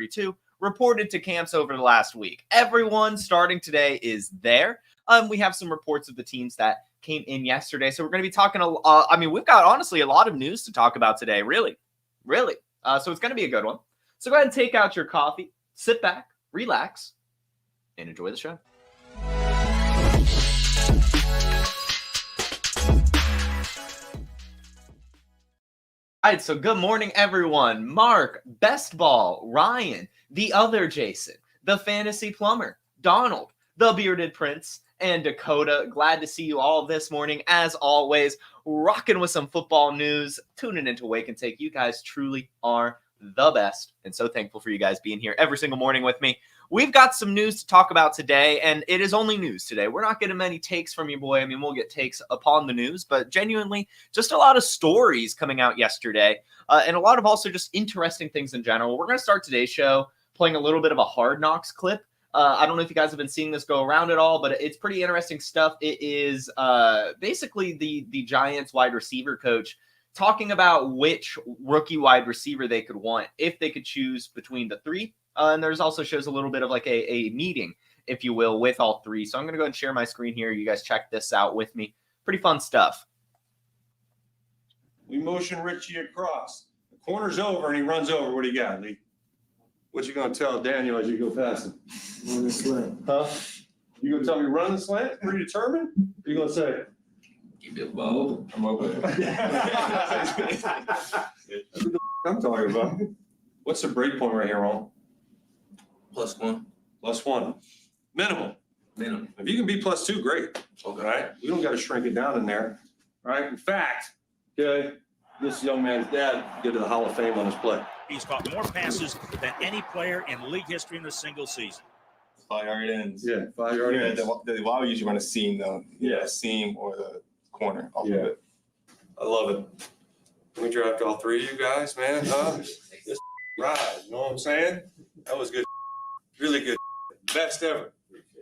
32 reported to camps over the last week. Everyone starting today is there. We have some reports of the teams that came in yesterday. So we're going to be talking, we've got honestly a lot of news to talk about today, really. So it's going to be a good one. So go ahead and take out your coffee, sit back, relax, and enjoy the show. All right, so good morning, everyone. Mark, Best Ball, Ryan, the other Jason, the Fantasy Plumber, Donald, the Bearded Prince, and Dakota. Glad to see you all this morning, as always, rocking with some football news, tuning into Wake and Take. You guys truly are the best, and so thankful for you guys being here every single morning with me. We've got some news to talk about today, and it is only news today. We're not getting many takes from you, boy. We'll get takes upon the news, but genuinely, just a lot of stories coming out yesterday, and a lot of also just interesting things in general. We're going to start today's show playing a little bit of a Hard Knocks clip. I don't know if you guys have been seeing this go around at all, but it's pretty interesting stuff. It is basically the Giants wide receiver coach talking about which rookie wide receiver they could want if they could choose between the three. And there's also shows a little bit of like a meeting, if you will, with all three. So I'm going to go ahead and share my screen here. You guys check this out with me. Pretty fun stuff. We motion Richie across. The corner's over, and he runs over. What do you got, Lee? What you going to tell Daniel as you go past him? On the slant. Huh? You going to tell me run the slant? Predetermined? What you going to say? Keep it low. I'm over there. I'm talking about. What's the break point right here, Ron? +1. +1. Minimum. If you can be +2, great. Okay. Right? We don't got to shrink it down in there. Right? In fact, okay, this young man's dad get to the Hall of Fame on his play. He's caught more passes than any player in league history in a single season. 5-yard ends. Yeah, 5-yard ends. The wide usually run a seam though. Yeah. Seam or the corner off Yeah. of it. I love it. We draft all three of you guys, man. This ride, you know what I'm saying? That was good. Really good. Best ever.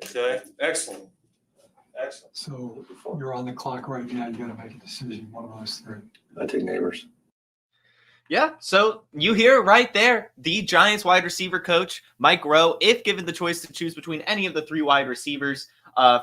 Okay? Excellent. So you're on the clock right now. You got to make a decision. One of those three. I take Neighbors. Yeah, so you hear right there, the Giants wide receiver coach, Mike Rowe, if given the choice to choose between any of the three wide receivers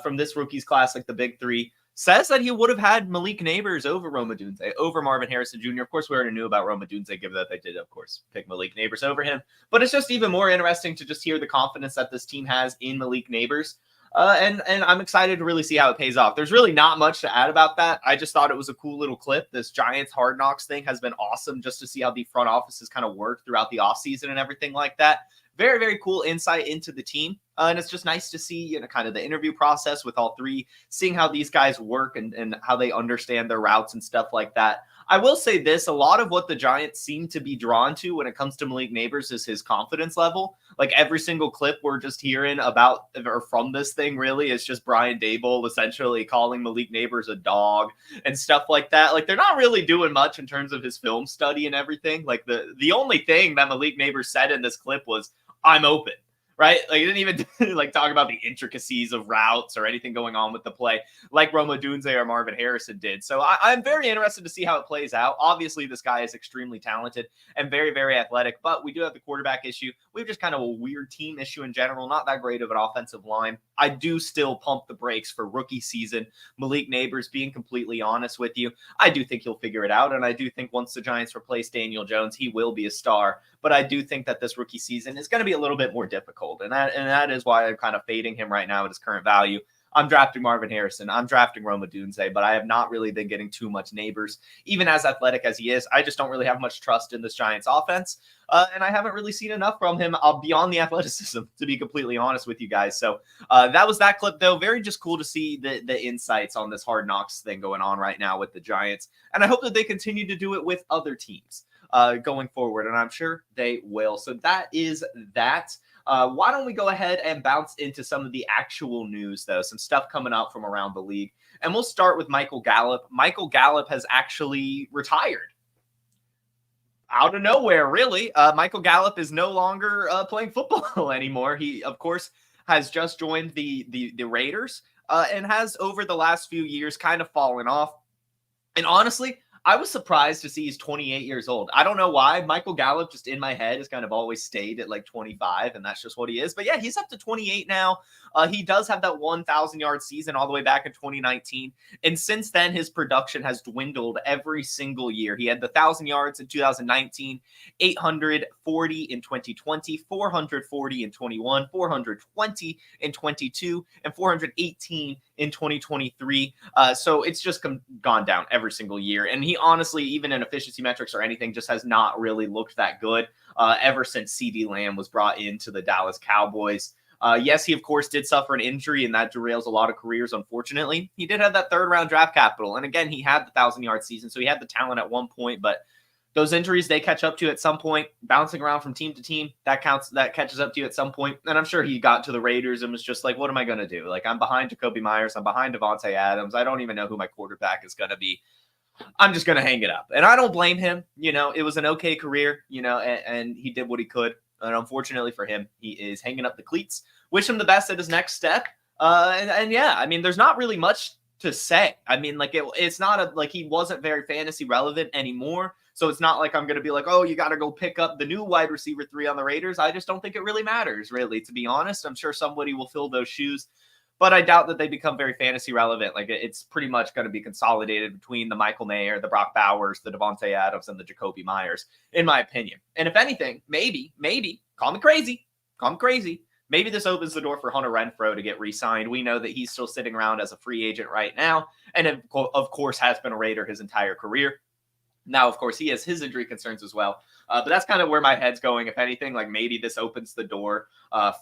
from this rookie's class, like the big three, says that he would have had Malik Neighbors over Rome Odunze, over Marvin Harrison Jr. Of course, we already knew about Rome Odunze, given that they did, of course, pick Malik Neighbors over him. But it's just even more interesting to just hear the confidence that this team has in Malik Neighbors. And I'm excited to really see how it pays off. There's really not much to add about that. I just thought it was a cool little clip. This Giants Hard Knocks thing has been awesome just to see how the front office has kind of worked throughout the offseason and everything like that. Very, very cool insight into the team. And it's just nice to see, kind of the interview process with all three, seeing how these guys work and how they understand their routes and stuff like that. I will say this, a lot of what the Giants seem to be drawn to when it comes to Malik Neighbors is his confidence level. Like every single clip we're just hearing about or from this thing really is just Brian Daboll essentially calling Malik Neighbors a dog and stuff like that. Like they're not really doing much in terms of his film study and everything. Like the only thing that Malik Neighbors said in this clip was, "I'm open." Right? Like he didn't even like talk about the intricacies of routes or anything going on with the play like Rome Odunze or Marvin Harrison did. So I'm very interested to see how it plays out. Obviously, this guy is extremely talented and very, very athletic, but we do have the quarterback issue. We have just kind of a weird team issue in general, not that great of an offensive line. I do still pump the brakes for rookie season. Malik Neighbors, being completely honest with you, I do think he'll figure it out. And I do think once the Giants replace Daniel Jones, he will be a star. But I do think that this rookie season is going to be a little bit more difficult. And that is why I'm kind of fading him right now at his current value. I'm drafting Marvin Harrison. I'm drafting Rome Odunze, but I have not really been getting too much Neighbors. Even as athletic as he is, I just don't really have much trust in this Giants offense. And I haven't really seen enough from him beyond the athleticism, to be completely honest with you guys. So that was that clip, though. Very just cool to see the insights on this Hard Knocks thing going on right now with the Giants. And I hope that they continue to do it with other teams going forward. And I'm sure they will. So that is that. Why don't we go ahead and bounce into some of the actual news, though, some stuff coming out from around the league. And we'll start with Michael Gallup. Michael Gallup has actually retired. Out of nowhere, really. Michael Gallup is no longer playing football anymore. He, of course, has just joined the Raiders and has, over the last few years, kind of fallen off. And honestly, I was surprised to see he's 28 years old. I don't know why. Michael Gallup, just in my head, has kind of always stayed at like 25, and that's just what he is. But yeah, he's up to 28 now. He does have that 1,000-yard season all the way back in 2019. And since then, his production has dwindled every single year. He had the 1,000 yards in 2019, 840 in 2020, 440 in 21, 420 in 22, and 418 in 2023. So it's just gone down every single year. And he honestly, even in efficiency metrics or anything, just has not really looked that good ever since CeeDee Lamb was brought into the Dallas Cowboys. Yes, he, of course, did suffer an injury, and that derails a lot of careers, unfortunately. He did have that third-round draft capital. And again, he had the 1,000-yard season, so he had the talent at one point. But those injuries, they catch up to you at some point. Bouncing around from team to team, that catches up to you at some point. And I'm sure he got to the Raiders and was just like, what am I going to do? Like, I'm behind Jacoby Myers. I'm behind Devontae Adams. I don't even know who my quarterback is going to be. I'm just going to hang it up. And I don't blame him. It was an okay career, and he did what he could. And unfortunately for him, he is hanging up the cleats. Wish him the best at his next step. And yeah, I mean, there's not really much to say. I mean, like it's not like he wasn't very fantasy relevant anymore. So it's not like I'm going to be like, oh, you got to go pick up the new wide receiver 3 on the Raiders. I just don't think it really matters, really, to be honest. I'm sure somebody will fill those shoes, but I doubt that they become very fantasy relevant. Like it's pretty much going to be consolidated between the Michael Mayer, the Brock Bowers, the Devontae Adams, and the Jacoby Myers, in my opinion. And if anything, maybe, call me crazy. Maybe this opens the door for Hunter Renfrow to get re-signed. We know that he's still sitting around as a free agent right now, and of course has been a Raider his entire career. Now, of course, he has his injury concerns as well. But that's kind of where my head's going. If anything, like maybe this opens the door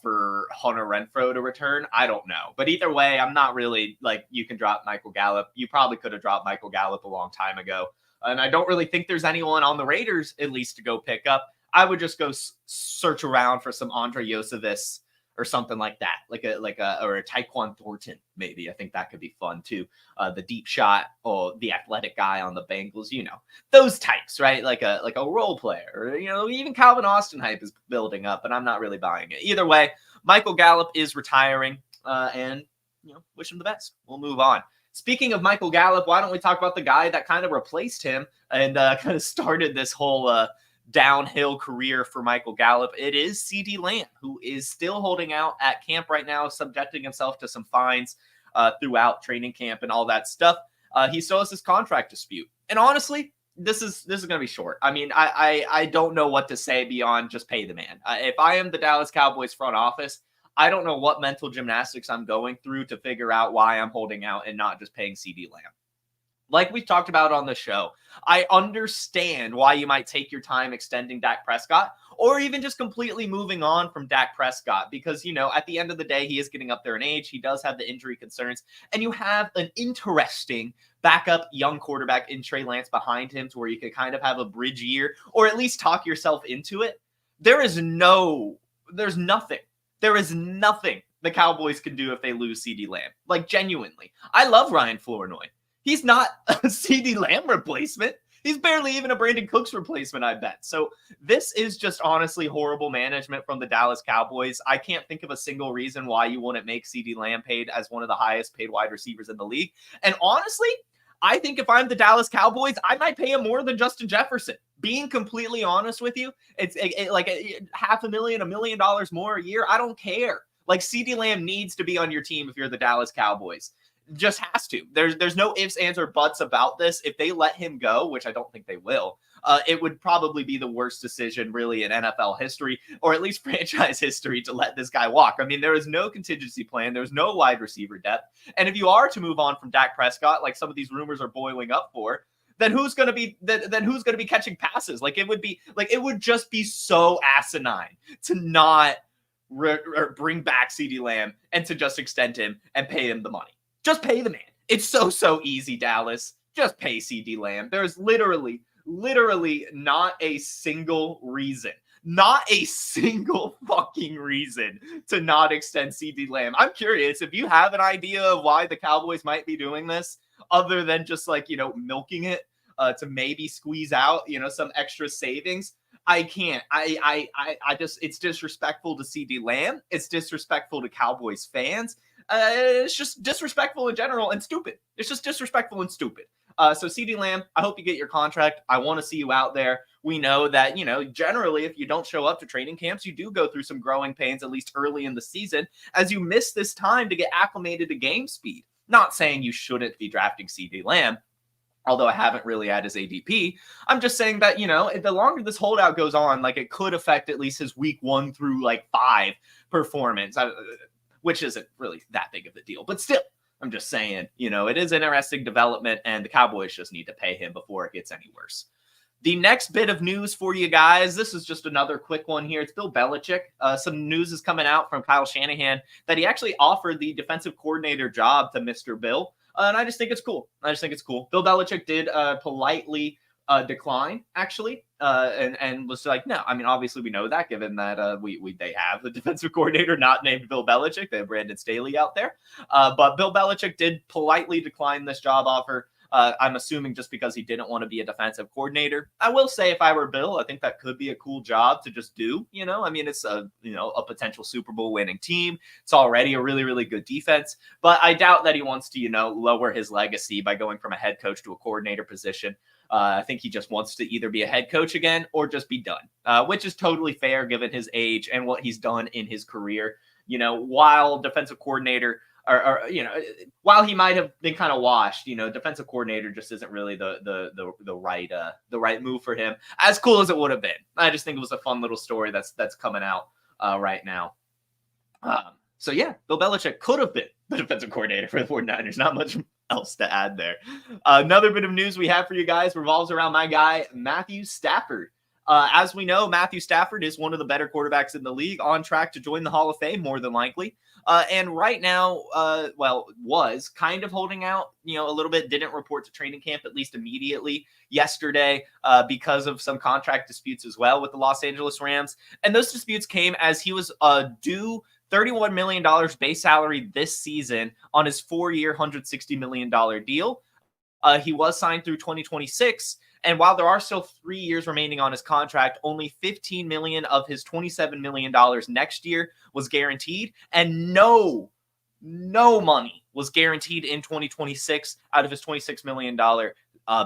for Hunter Renfrow to return. I don't know. But either way, I'm not really like you can drop Michael Gallup. You probably could have dropped Michael Gallup a long time ago. And I don't really think there's anyone on the Raiders, at least, to go pick up. I would just go search around for some Andre Yosevis or something like that, or a Tyquan Thornton, maybe. I think that could be fun too. The deep shot or the athletic guy on the Bengals, those types, right? Like a role player, or even Calvin Austin hype is building up, but I'm not really buying it. Either way, Michael Gallup is retiring, and wish him the best. We'll move on. Speaking of Michael Gallup, why don't we talk about the guy that kind of replaced him and kind of started this whole downhill career for Michael Gallup? It is CeeDee Lamb, who is still holding out at camp right now, subjecting himself to some fines throughout training camp and all that stuff. He still has his contract dispute. And honestly, this is going to be short. I mean, I don't know what to say beyond just pay the man. If I am the Dallas Cowboys front office, I don't know what mental gymnastics I'm going through to figure out why I'm holding out and not just paying CeeDee Lamb. Like we talked about on the show, I understand why you might take your time extending Dak Prescott or even just completely moving on from Dak Prescott because, at the end of the day, he is getting up there in age. He does have the injury concerns, and you have an interesting backup young quarterback in Trey Lance behind him to where you could kind of have a bridge year or at least talk yourself into it. There's nothing the Cowboys can do if they lose CeeDee Lamb. Like, genuinely. I love Ryan Flournoy. He's not a CeeDee Lamb replacement. He's barely even a Brandon Cooks replacement, I bet. So this is just honestly horrible management from the Dallas Cowboys. I can't think of a single reason why you wouldn't make CeeDee Lamb paid as one of the highest paid wide receivers in the league. And honestly, I think if I'm the Dallas Cowboys, I might pay him more than Justin Jefferson. Being completely honest with you, it's like $500,000, $1 million more a year. I don't care. Like, CeeDee Lamb needs to be on your team if you're the Dallas Cowboys. Just has to. There's no ifs, ands, or buts about this. If they let him go, which I don't think they will, it would probably be the worst decision really in NFL history, or at least franchise history, to let this guy walk. I mean, there is no contingency plan. There's no wide receiver depth. And if you are to move on from Dak Prescott, like some of these rumors are boiling up for, then who's going to be catching passes? Like, it would just be so asinine to not bring back CeeDee Lamb and to just extend him and pay him the money. Just pay the man. It's so easy, Dallas. Just pay CeeDee Lamb. There's literally not a single fucking reason to not extend CeeDee Lamb. I'm curious if you have an idea of why the Cowboys might be doing this, other than just milking it to maybe squeeze out some extra savings. I can't. I just, it's disrespectful to CeeDee Lamb. It's disrespectful to Cowboys fans. It's just disrespectful in general and stupid. It's just disrespectful and stupid. So CeeDee Lamb, I hope you get your contract. I want to see you out there. We know that, generally, if you don't show up to training camps, you do go through some growing pains, at least early in the season, as you miss this time to get acclimated to game speed. Not saying you shouldn't be drafting CeeDee Lamb, although I haven't really had his ADP. I'm just saying that, the longer this holdout goes on, like, it could affect at least his week 1 through like 5 performance, which isn't really that big of a deal. But still, I'm just saying, it is interesting development, and the Cowboys just need to pay him before it gets any worse. The next bit of news for you guys, this is just another quick one here. It's Bill Belichick. Some news is coming out from Kyle Shanahan that he actually offered the defensive coordinator job to Mr. Bill. And I just think it's cool. Bill Belichick did politely decline, actually, and was like, no. I mean, obviously we know that, given that they have the defensive coordinator not named Bill Belichick. They have Brandon Staley out there. But Bill Belichick did politely decline this job offer. I'm assuming just because he didn't want to be a defensive coordinator. I will say, if I were Bill, I think that could be a cool job to just do. I mean, it's a potential Super Bowl winning team. It's already a really, really good defense, but I doubt that he wants to, lower his legacy by going from a head coach to a coordinator position. I think he just wants to either be a head coach again or just be done, which is totally fair given his age and what he's done in his career. While defensive coordinator, or while he might have been kind of washed, defensive coordinator just isn't really the right move for him. As cool as it would have been, I just think it was a fun little story that's coming out right now. So yeah, Bill Belichick could have been the defensive coordinator for the 49ers. Not much else to add there. Another bit of news we have for you guys revolves around my guy Matthew Stafford. As we know, Matthew Stafford is one of the better quarterbacks in the league, on track to join the Hall of Fame more than likely. And right now, was kind of holding out, a little bit, didn't report to training camp, at least immediately yesterday, because of some contract disputes as well with the Los Angeles Rams. And those disputes came as he was due $31 million base salary this season on his 4-year, $160 million deal. He was signed through 2026. And while there are still 3 years remaining on his contract, only $15 million of his $27 million next year was guaranteed, and no money was guaranteed in 2026 out of his $26 million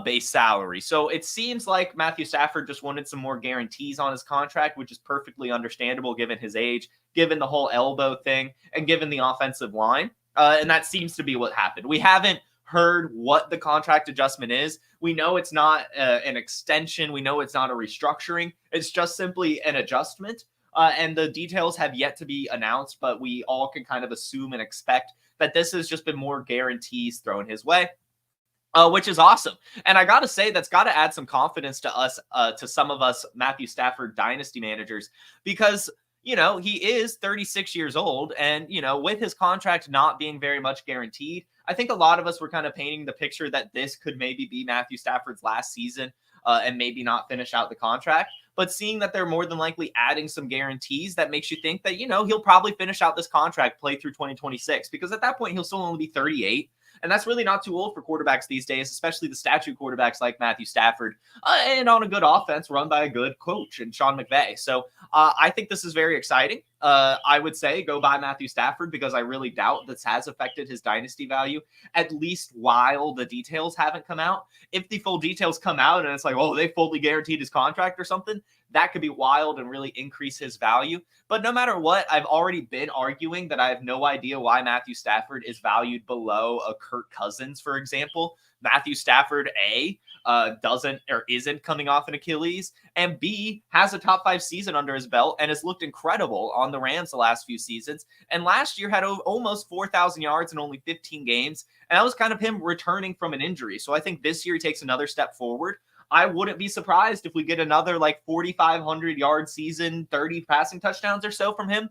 base salary. So it seems like Matthew Stafford just wanted some more guarantees on his contract, which is perfectly understandable given his age, given the whole elbow thing, and given the offensive line. And that seems to be what happened. We haven't heard what the contract adjustment is. We know it's not an extension. We know it's not a restructuring. It's just simply an adjustment. And the details have yet to be announced, but we all can kind of assume and expect that this has just been more guarantees thrown his way, which is awesome. And I got to say, that's got to add some confidence to us, to some of us Matthew Stafford dynasty managers, because he is 36 years old, and, with his contract not being very much guaranteed, I think a lot of us were kind of painting the picture that this could maybe be Matthew Stafford's last season, and maybe not finish out the contract. But seeing that they're more than likely adding some guarantees, that makes you think that, he'll probably finish out this contract, play through 2026, because at that point he'll still only be 38. And that's really not too old for quarterbacks these days, especially the statue quarterbacks like Matthew Stafford, and on a good offense run by a good coach and Sean McVay. So I think this is very exciting. I would say go buy Matthew Stafford, because I really doubt this has affected his dynasty value, at least while the details haven't come out. If the full details come out and it's like, oh, they fully guaranteed his contract or something, that could be wild and really increase his value. But no matter what, I've already been arguing that I have no idea why Matthew Stafford is valued below a Kirk Cousins, for example. Matthew Stafford, A, doesn't or isn't coming off an Achilles, and B, has a top 5 season under his belt and has looked incredible on the Rams the last few seasons. And last year had almost 4,000 yards in only 15 games. And that was kind of him returning from an injury. So I think this year he takes another step forward. I wouldn't be surprised if we get another 4,500 yard season, 30 passing touchdowns or so from him.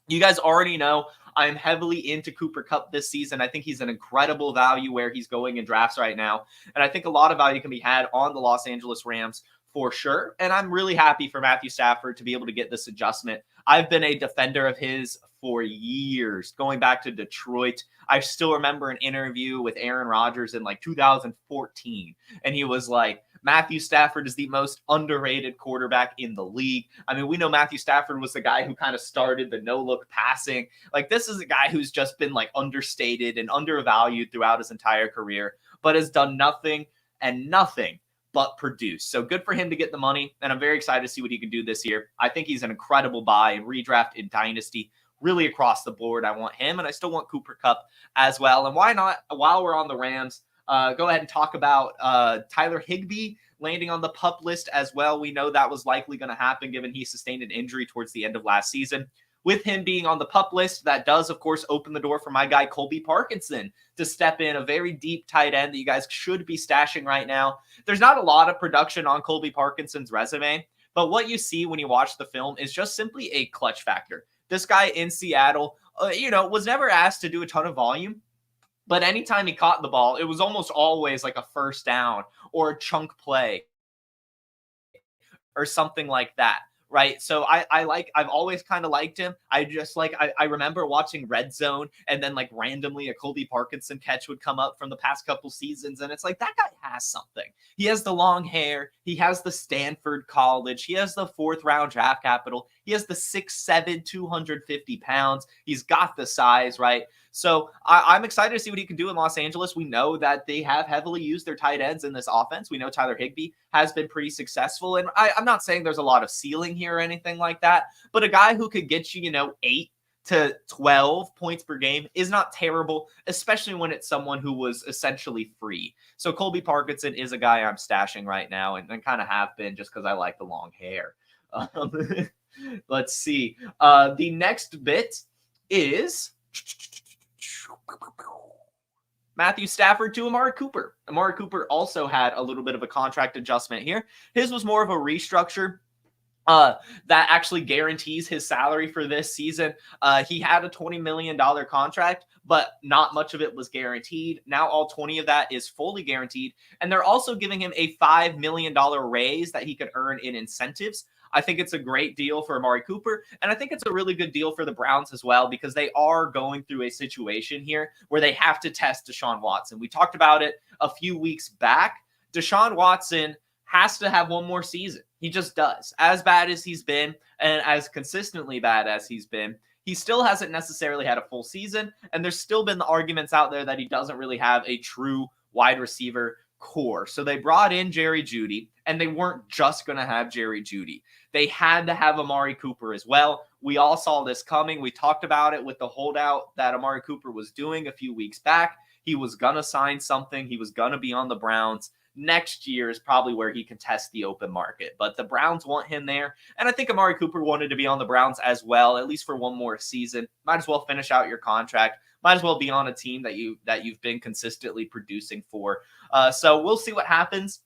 You guys already know I'm heavily into Cooper Kupp this season. I think he's an incredible value where he's going in drafts right now. And I think a lot of value can be had on the Los Angeles Rams for sure. And I'm really happy for Matthew Stafford to be able to get this adjustment. I've been a defender of his for years, going back to Detroit. I still remember an interview with Aaron Rodgers in 2014. And he was like, Matthew Stafford is the most underrated quarterback in the league. I mean, we know Matthew Stafford was the guy who kind of started the no-look passing. This is a guy who's just been understated and undervalued throughout his entire career. but has done nothing but produce. So good for him to get the money, and I'm very excited to see what he can do this year. I think he's an incredible buy in redraft, in Dynasty, really across the board. I want him, and I still want Cooper Kupp as well. And why not, while we're on the Rams, go ahead and talk about Tyler Higbee landing on the PUP list as well. We know that was likely going to happen given he sustained an injury towards the end of last season. With him being on the PUP list, that does, of course, open the door for my guy Colby Parkinson to step in, a very deep tight end that you guys should be stashing right now. There's not a lot of production on Colby Parkinson's resume, but what you see when you watch the film is just simply a clutch factor. This guy in Seattle, was never asked to do a ton of volume, but anytime he caught the ball, it was almost always like a first down or a chunk play or something like that. Right. So I've always kind of liked him. I remember watching Red Zone, and then like randomly a Colby Parkinson catch would come up from the past couple seasons. And it's like, that guy has something. He has the long hair. He has the Stanford college. He has the 4th round draft capital. He has the 6'7", 250 pounds. He's got the size, right? So I'm excited to see what he can do in Los Angeles. We know that they have heavily used their tight ends in this offense. We know Tyler Higbee has been pretty successful. And I'm not saying there's a lot of ceiling here or anything like that, but a guy who could get you, 8 to 12 points per game is not terrible, especially when it's someone who was essentially free. So Colby Parkinson is a guy I'm stashing right now, and kind of have been just because I like the long hair. Let's see. The next bit is Matthew Stafford to Amari Cooper. Amari Cooper also had a little bit of a contract adjustment here. His was more of a restructure that actually guarantees his salary for this season. He had a $20 million contract, but not much of it was guaranteed. Now all 20 of that is fully guaranteed. And they're also giving him a $5 million raise that he could earn in incentives. I think it's a great deal for Amari Cooper, and I think it's a really good deal for the Browns as well, because they are going through a situation here where they have to test Deshaun Watson. We talked about it a few weeks back. Deshaun Watson has to have one more season. He just does. As bad as he's been, and as consistently bad as he's been, he still hasn't necessarily had a full season, and there's still been the arguments out there that he doesn't really have a true wide receiver core. So they brought in Jerry Jeudy, and they weren't just going to have Jerry Jeudy. They had to have Amari Cooper as well. We all saw this coming. We talked about it with the holdout that Amari Cooper was doing a few weeks back. He was going to sign something. He was going to be on the Browns. Next year is probably where he can test the open market. But the Browns want him there. And I think Amari Cooper wanted to be on the Browns as well, at least for one more season. Might as well finish out your contract. Might as well be on a team that you've been consistently producing for. So we'll see what happens.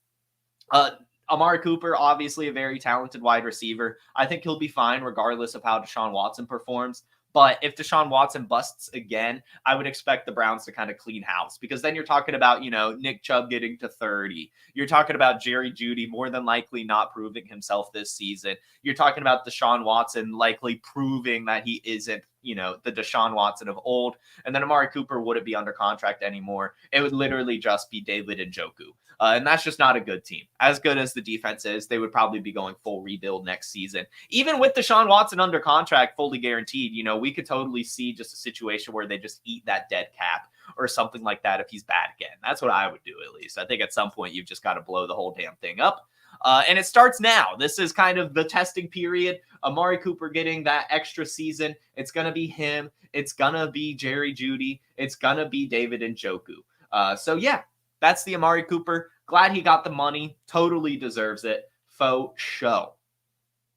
Amari Cooper, obviously a very talented wide receiver. I think he'll be fine regardless of how Deshaun Watson performs. But if Deshaun Watson busts again, I would expect the Browns to kind of clean house, because then you're talking about, Nick Chubb getting to 30. You're talking about Jerry Jeudy more than likely not proving himself this season. You're talking about Deshaun Watson likely proving that he isn't, the Deshaun Watson of old. And then Amari Cooper wouldn't be under contract anymore. It would literally just be David Njoku. And that's just not a good team. As good as the defense is, they would probably be going full rebuild next season. Even with Deshaun Watson under contract, fully guaranteed, we could totally see just a situation where they just eat that dead cap or something like that if he's bad again. That's what I would do, at least. I think at some point you've just got to blow the whole damn thing up. And it starts now. This is kind of the testing period. Amari Cooper getting that extra season. It's going to be him. It's going to be Jerry Jeudy. It's going to be David Njoku. So, yeah. That's the Amari Cooper. Glad he got the money. Totally deserves it. Faux show.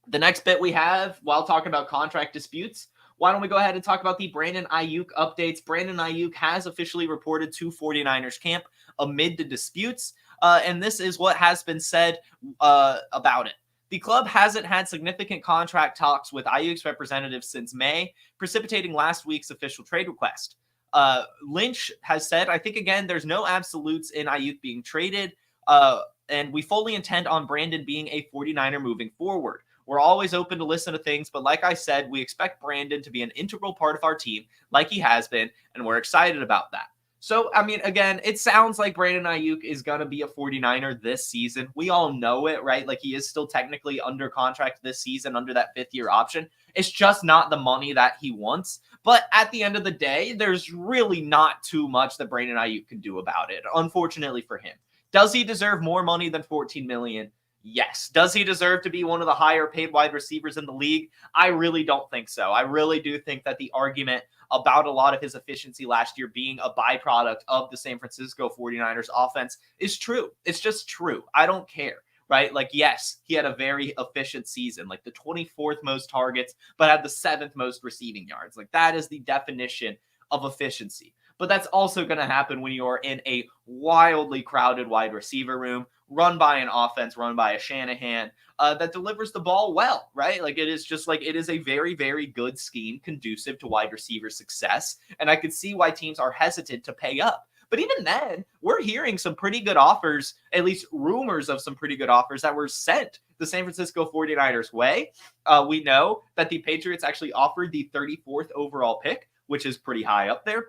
The next bit we have, while talking about contract disputes, why don't we go ahead and talk about the Brandon Aiyuk updates. Brandon Aiyuk has officially reported to 49ers camp amid the disputes. And this is what has been said about it. The club hasn't had significant contract talks with Aiyuk's representatives since May, precipitating last week's official trade request. Lynch has said, I think, again, there's no absolutes in Aiyuk being traded, and we fully intend on Brandon being a 49er moving forward. We're always open to listen to things, but like I said, we expect Brandon to be an integral part of our team like he has been, and we're excited about that. So, I mean, again, it sounds like Brandon Aiyuk is going to be a 49er this season. We all know it, right? Like, he is still technically under contract this season under that 5th-year option. It's just not the money that he wants. But at the end of the day, there's really not too much that Brandon Aiyuk can do about it, unfortunately for him. Does he deserve more money than $14 million? Yes. Does he deserve to be one of the higher paid wide receivers in the league? I really don't think so. I really do think that the argument about a lot of his efficiency last year being a byproduct of the San Francisco 49ers offense is true. It's just true. I don't care, right? Like, yes, he had a very efficient season, like the 24th most targets, but had the 7th most receiving yards. Like, that is the definition of efficiency. But that's also going to happen when you're in a wildly crowded wide receiver room, run by an offense, run by a Shanahan that delivers the ball well, right? Like, it is a very, very good scheme conducive to wide receiver success. And I could see why teams are hesitant to pay up. But even then, we're hearing some pretty good offers, at least rumors of some pretty good offers that were sent the San Francisco 49ers way. We know that the Patriots actually offered the 34th overall pick, which is pretty high up there.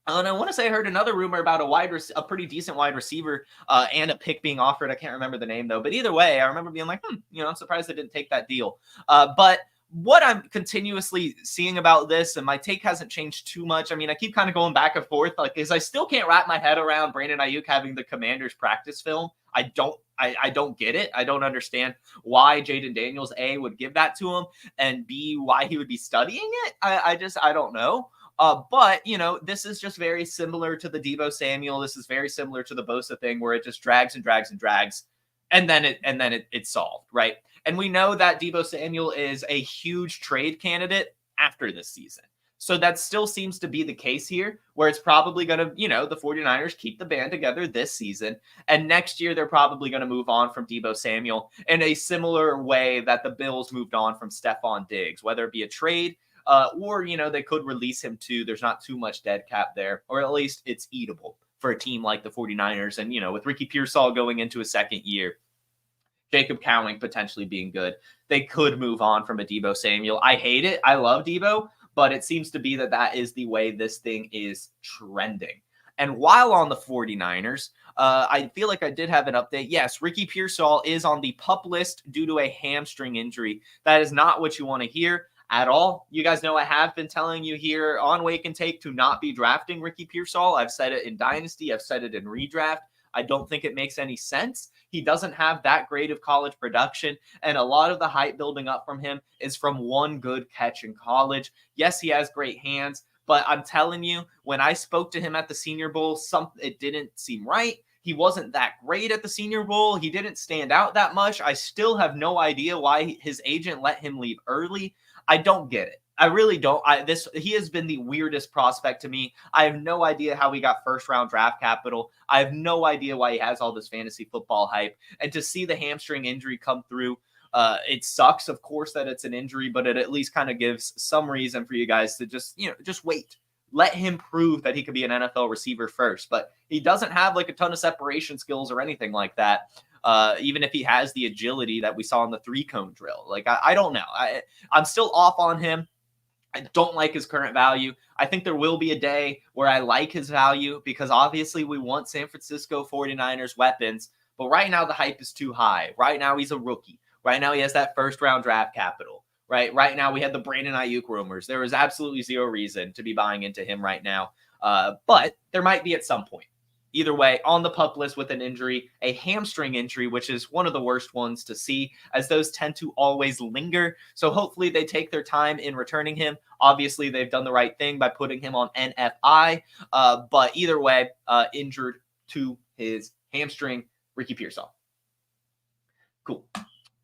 And I want to say I heard another rumor about a pretty decent wide receiver and a pick being offered. I can't remember the name, though. But either way, I remember being like, I'm surprised they didn't take that deal. But what I'm continuously seeing about this, and my take hasn't changed too much. I mean, I keep kind of going back and forth, like, is I still can't wrap my head around Brandon Aiyuk having the Commanders practice film. I don't get it. I don't understand why Jaden Daniels, A, would give that to him, and B, why he would be studying it. I don't know. But, this is just very similar to the Deebo Samuel. This is very similar to the Bosa thing where it just drags and drags and drags. And then it's solved, right? And we know that Deebo Samuel is a huge trade candidate after this season. So that still seems to be the case here, where it's probably going to, the 49ers keep the band together this season. And next year, they're probably going to move on from Deebo Samuel in a similar way that the Bills moved on from Stephon Diggs, whether it be a trade or, they could release him too. There's not too much dead cap there, or at least it's eatable for a team like the 49ers. And, with Ricky Pearsall going into his second year, Jacob Cowing potentially being good, they could move on from a Deebo Samuel. I hate it. I love Deebo, but it seems to be that is the way this thing is trending. And while on the 49ers, I feel like I did have an update. Yes, Ricky Pearsall is on the PUP list due to a hamstring injury. That is not what you want to hear at all. You guys know I have been telling you here on Wake and Take to not be drafting Ricky Pearsall. I've said it in Dynasty. I've said it in Redraft. I don't think it makes any sense. He doesn't have that great of college production, and a lot of the hype building up from him is from one good catch in college. Yes, he has great hands, but I'm telling you, when I spoke to him at the Senior Bowl, it didn't seem right. He wasn't that great at the Senior Bowl. He didn't stand out that much. I still have no idea why his agent let him leave early. I don't get it. I really don't. He has been the weirdest prospect to me. I have no idea how he got first round draft capital. I have no idea why he has all this fantasy football hype. And to see the hamstring injury come through, it sucks, of course, that it's an injury, but it at least kind of gives some reason for you guys to just wait. Let him prove that he could be an NFL receiver first. But he doesn't have like a ton of separation skills or anything like that. Even if he has the agility that we saw in the 3-cone drill. Like, I don't know. I'm still off on him. I don't like his current value. I think there will be a day where I like his value because obviously we want San Francisco 49ers weapons, but right now the hype is too high. Right now he's a rookie. Right now he has that first round draft capital. Right now we had the Brandon Aiyuk rumors. There is absolutely zero reason to be buying into him right now, but there might be at some point. Either way, on the PUP list with an injury, a hamstring injury, which is one of the worst ones to see, as those tend to always linger. So hopefully they take their time in returning him. Obviously, they've done the right thing by putting him on NFI. But either way, injured to his hamstring, Ricky Pearsall. Cool.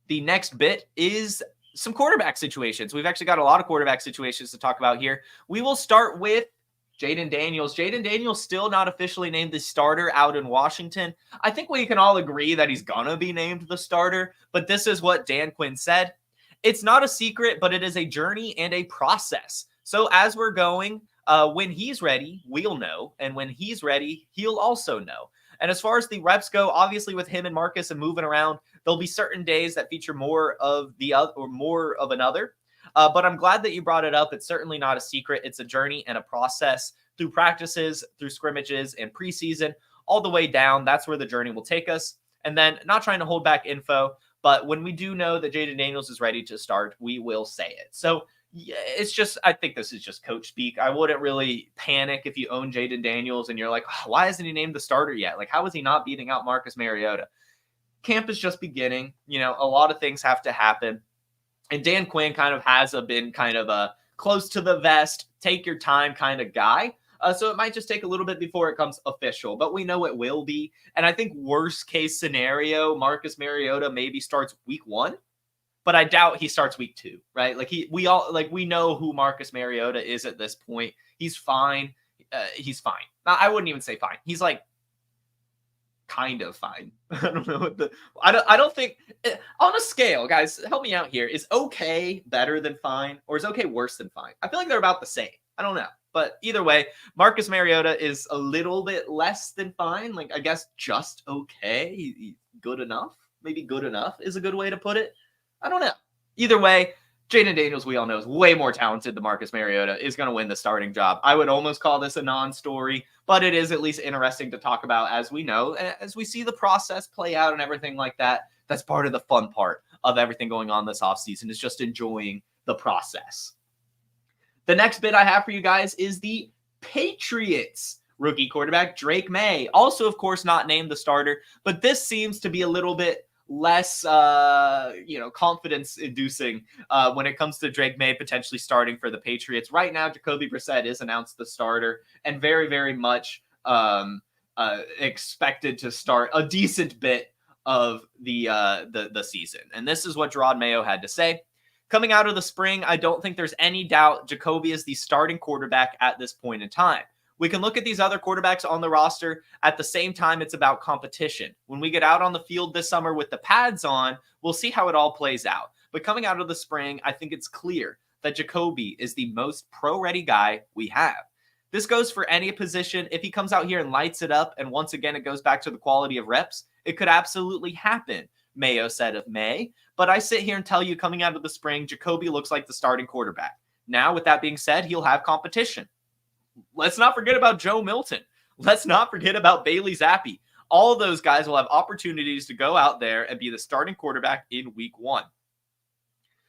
The next bit is some quarterback situations. We've actually got a lot of quarterback situations to talk about here. We will start with Jaden Daniels. Jaden Daniels still not officially named the starter out in Washington. I think we can all agree that he's going to be named the starter, but this is what Dan Quinn said. It's not a secret, but it is a journey and a process. So as we're going, when he's ready, we'll know. And when he's ready, he'll also know. And as far as the reps go, obviously with him and Marcus and moving around, there'll be certain days that feature more of the other or more of another. But I'm glad that you brought it up. It's certainly not a secret. It's a journey and a process through practices, through scrimmages and preseason, all the way down. That's where the journey will take us. And then not trying to hold back info, But when we do know that Jaden Daniels is ready to start, we will say it. So yeah, it's just, I think this is just coach speak. I wouldn't really panic if you own Jaden Daniels and you're like, oh, why isn't he named the starter yet? Like, how is he not beating out Marcus Mariota? Camp is just beginning. You know, a lot of things have to happen. And Dan Quinn kind of has been kind of a close to the vest, take your time kind of guy. So it might just take a little bit before it comes official, but we know it will be. And I think worst case scenario, Marcus Mariota maybe starts week 1. But I doubt he starts week 2, right? Like we know who Marcus Mariota is at this point. He's fine. He's fine. I wouldn't even say fine. He's like kind of fine. I don't know what I don't think on a scale, guys, help me out here. Is okay better than fine, or is okay worse than fine? I feel like they're about the same. I don't know. But either way, Marcus Mariota is a little bit less than fine. Like, I guess just okay. He's good enough. Maybe good enough is a good way to put it. I don't know. Either way, Jaden Daniels, we all know, is way more talented than Marcus Mariota, is going to win the starting job. I would almost call this a non-story, but it is at least interesting to talk about, as we know, as we see the process play out and everything like that. That's part of the fun part of everything going on this offseason, is just enjoying the process. The next bit I have for you guys is the Patriots rookie quarterback, Drake May. Also, of course, not named the starter, but this seems to be a little bit less, confidence inducing when it comes to Drake May potentially starting for the Patriots. Right now, Jacoby Brissett is announced the starter and very, very much expected to start a decent bit of the season. And this is what Gerard Mayo had to say. Coming out of the spring, I don't think there's any doubt Jacoby is the starting quarterback at this point in time. We can look at these other quarterbacks on the roster. At the same time, it's about competition. When we get out on the field this summer with the pads on, we'll see how it all plays out. But coming out of the spring, I think it's clear that Jacoby is the most pro-ready guy we have. This goes for any position. If he comes out here and lights it up, and once again, it goes back to the quality of reps, it could absolutely happen, Mayo said of May. But I sit here and tell you, coming out of the spring, Jacoby looks like the starting quarterback. Now, with that being said, he'll have competition. Let's not forget about Joe Milton. Let's not forget about Bailey Zappi. All of those guys will have opportunities to go out there and be the starting quarterback in week 1.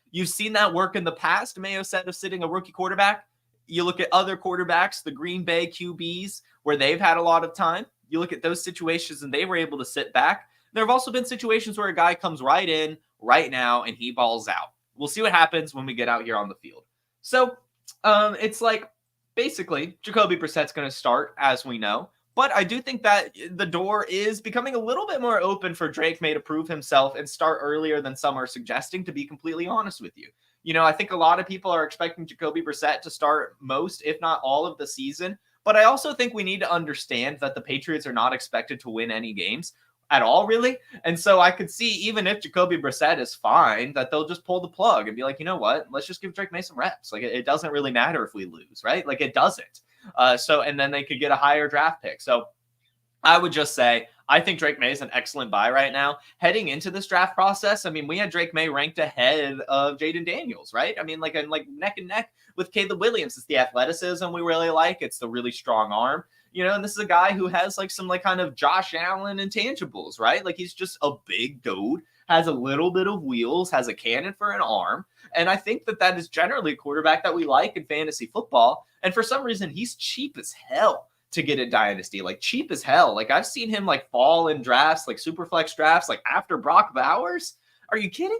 You've seen that work in the past, Mayo said, of sitting a rookie quarterback. You look at other quarterbacks, the Green Bay QBs, where they've had a lot of time. You look at those situations and they were able to sit back. There have also been situations where a guy comes right in right now and he balls out. We'll see what happens when we get out here on the field. So it's like, basically, Jacoby Brissett's going to start, as we know. But I do think that the door is becoming a little bit more open for Drake May to prove himself and start earlier than some are suggesting, to be completely honest with you. You know, I think a lot of people are expecting Jacoby Brissett to start most, if not all, of the season. But I also think we need to understand that the Patriots are not expected to win any games at all, really. And so I could see, even if Jacoby Brissett is fine, that they'll just pull the plug and be like, you know what, let's just give Drake May some reps. Like, it doesn't really matter if we lose, right? Like, it doesn't. And then they could get a higher draft pick. So I would just say, I think Drake May is an excellent buy right now. Heading into this draft process, I mean, we had Drake May ranked ahead of Jaden Daniels, right? I mean, like neck and neck with Caleb Williams. It's the athleticism we really like. It's the really strong arm. You know, and this is a guy who has like some like kind of Josh Allen intangibles, right? Like, he's just a big dude, has a little bit of wheels, has a cannon for an arm. And I think that is generally a quarterback that we like in fantasy football. And for some reason, he's cheap as hell to get a dynasty, like cheap as hell. Like, I've seen him like fall in drafts, like super flex drafts, like after Brock Bowers. Are you kidding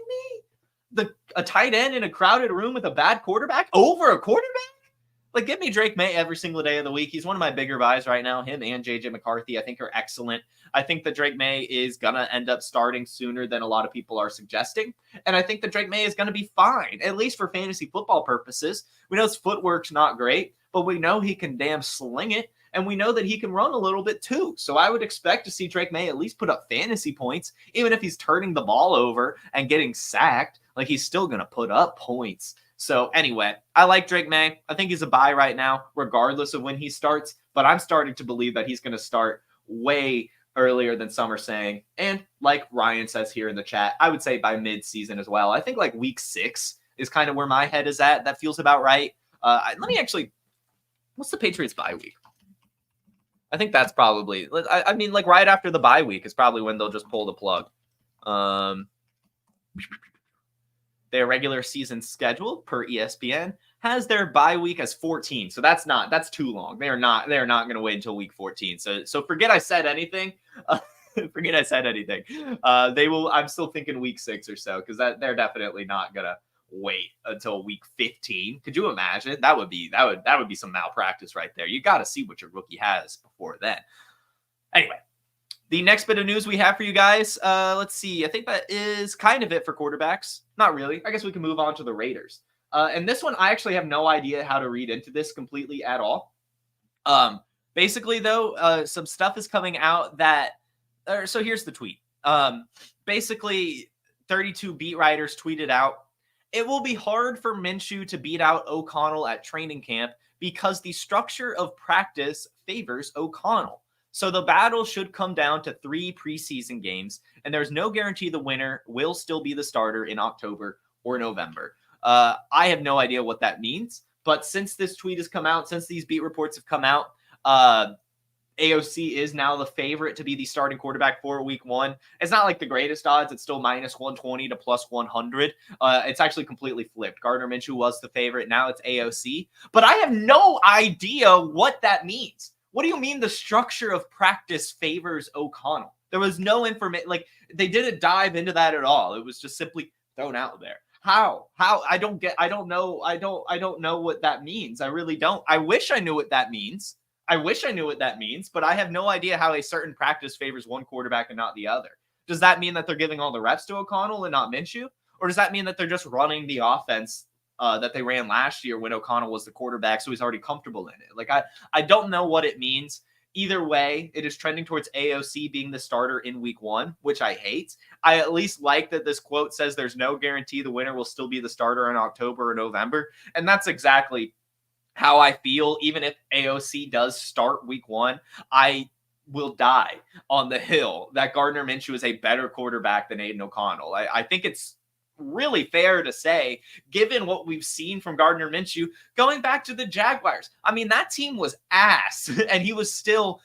me? A tight end in a crowded room with a bad quarterback over a quarterback? Like, give me Drake May every single day of the week. He's one of my bigger buys right now. Him and JJ McCarthy, I think, are excellent. I think that Drake May is going to end up starting sooner than a lot of people are suggesting. And I think that Drake May is going to be fine, at least for fantasy football purposes. We know his footwork's not great, but we know he can damn sling it. And we know that he can run a little bit too. So I would expect to see Drake May at least put up fantasy points, even if he's turning the ball over and getting sacked. Like, he's still going to put up points. So anyway, I like Drake May. I think he's a buy right now, regardless of when he starts. But I'm starting to believe that he's going to start way earlier than some are saying. And like Ryan says here in the chat, I would say by mid-season as well. I think like week 6 is kind of where my head is at. That feels about right. Let me actually, what's the Patriots bye week? I think that's probably, I mean, like right after the bye week is probably when they'll just pull the plug. Their regular season schedule per ESPN has their bye week as 14. So that's too long. They're not going to wait until week 14. So forget I said anything. Forget I said anything. They will. I'm still thinking week 6 or so, because they're definitely not gonna wait until week 15. Could you imagine? That would be some malpractice right there. You got to see what your rookie has before then. Anyway, the next bit of news we have for you guys. Let's see. I think that is kind of it for quarterbacks. Not really. I guess we can move on to the Raiders. And this one, I actually have no idea how to read into this completely at all. Basically, though, some stuff is coming out that. So here's the tweet. Basically, 32 beat writers tweeted out, it will be hard for Minshew to beat out O'Connell at training camp because the structure of practice favors O'Connell. So the battle should come down to 3 preseason games, and there's no guarantee the winner will still be the starter in October or November. I have no idea what that means, but since this tweet has come out, since these beat reports have come out, AOC is now the favorite to be the starting quarterback for week 1. It's not like the greatest odds. It's still minus 120 to plus 100. It's actually completely flipped. Gardner Minshew was the favorite. Now it's AOC. But I have no idea what that means. What do you mean the structure of practice favors O'Connell? There was no information. Like, they didn't dive into that at all. It was just simply thrown out there. How? I don't know. I don't know what that means. I really don't. I wish I knew what that means. But I have no idea how a certain practice favors one quarterback and not the other. Does that mean that they're giving all the reps to O'Connell and not Minshew? Or does that mean that they're just running the offense that they ran last year when O'Connell was the quarterback, so he's already comfortable in it? Like, I don't know what it means. Either way, it is trending towards AOC being the starter in week 1, which I hate. I at least like that this quote says there's no guarantee the winner will still be the starter in October or November. And that's exactly how I feel. Even if AOC does start week 1, I will die on the hill that Gardner Minshew is a better quarterback than Aiden O'Connell. I think it's really fair to say, given what we've seen from Gardner Minshew going back to the Jaguars. I mean, that team was ass, and he was still,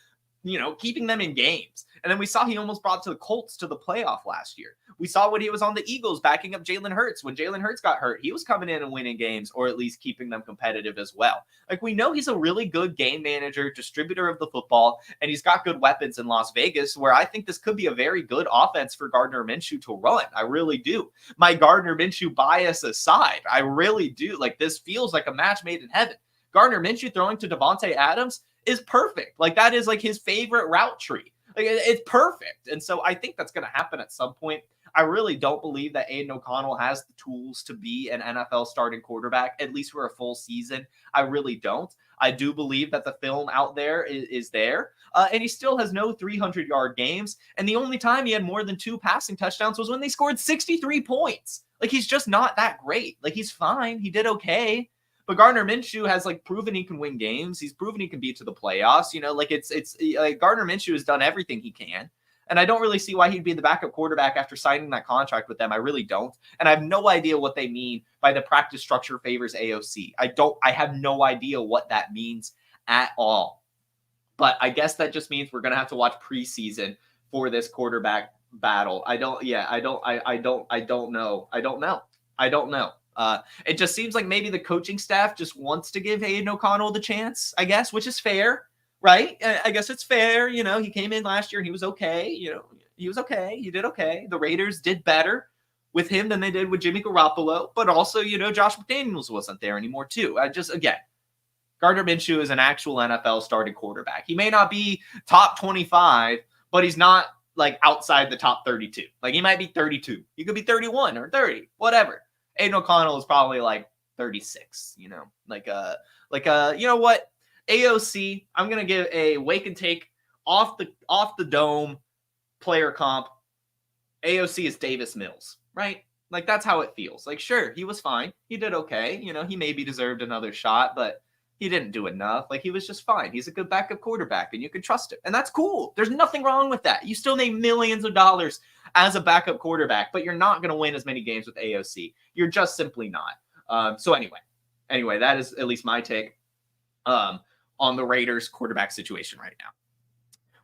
keeping them in games. And then we saw he almost brought to the Colts to the playoff last year. We saw when he was on the Eagles backing up Jalen Hurts. When Jalen Hurts got hurt, he was coming in and winning games, or at least keeping them competitive as well. Like, we know he's a really good game manager, distributor of the football, and he's got good weapons in Las Vegas, where I think this could be a very good offense for Gardner Minshew to run. I really do. My Gardner Minshew bias aside, I really do. Like, this feels like a match made in heaven. Gardner Minshew throwing to Devontae Adams is perfect. Like, that is like his favorite route tree. Like, it's perfect. And so I think that's going to happen at some point. I really don't believe that Aiden O'Connell has the tools to be an NFL starting quarterback, at least for a full season. I really don't. I do believe that the film out there is there. And he still has no 300-yard games. And the only time he had more than 2 passing touchdowns was when they scored 63 points. Like, he's just not that great. Like, he's fine. He did okay. But Gardner Minshew has proven he can win games. He's proven he can beat to the playoffs. It's Gardner Minshew has done everything he can. And I don't really see why he'd be the backup quarterback after signing that contract with them. I really don't. And I have no idea what they mean by the practice structure favors AOC. I have no idea what that means at all. But I guess that just means we're going to have to watch preseason for this quarterback battle. I don't know. It just seems like maybe the coaching staff just wants to give Aiden O'Connell the chance, I guess, which is fair, right? I guess it's fair. He came in last year and he was okay. He was okay. He did okay. The Raiders did better with him than they did with Jimmy Garoppolo, but also, Josh McDaniels wasn't there anymore too. Gardner Minshew is an actual NFL starting quarterback. He may not be top 25, but he's not outside the top 32. He might be 32. He could be 31 or 30, whatever. Aiden O'Connell is probably 36, you know know what? AOC, I'm going to give a wake and take off the dome player comp. AOC is Davis Mills, right? That's how it feels. Sure, he was fine. He did okay. He maybe deserved another shot, but he didn't do enough. He was just fine. He's a good backup quarterback, and you can trust him. And that's cool. There's nothing wrong with that. You still make millions of dollars as a backup quarterback, but you're not going to win as many games with AOC. You're just simply not. So anyway, that is at least my take on the Raiders quarterback situation right now.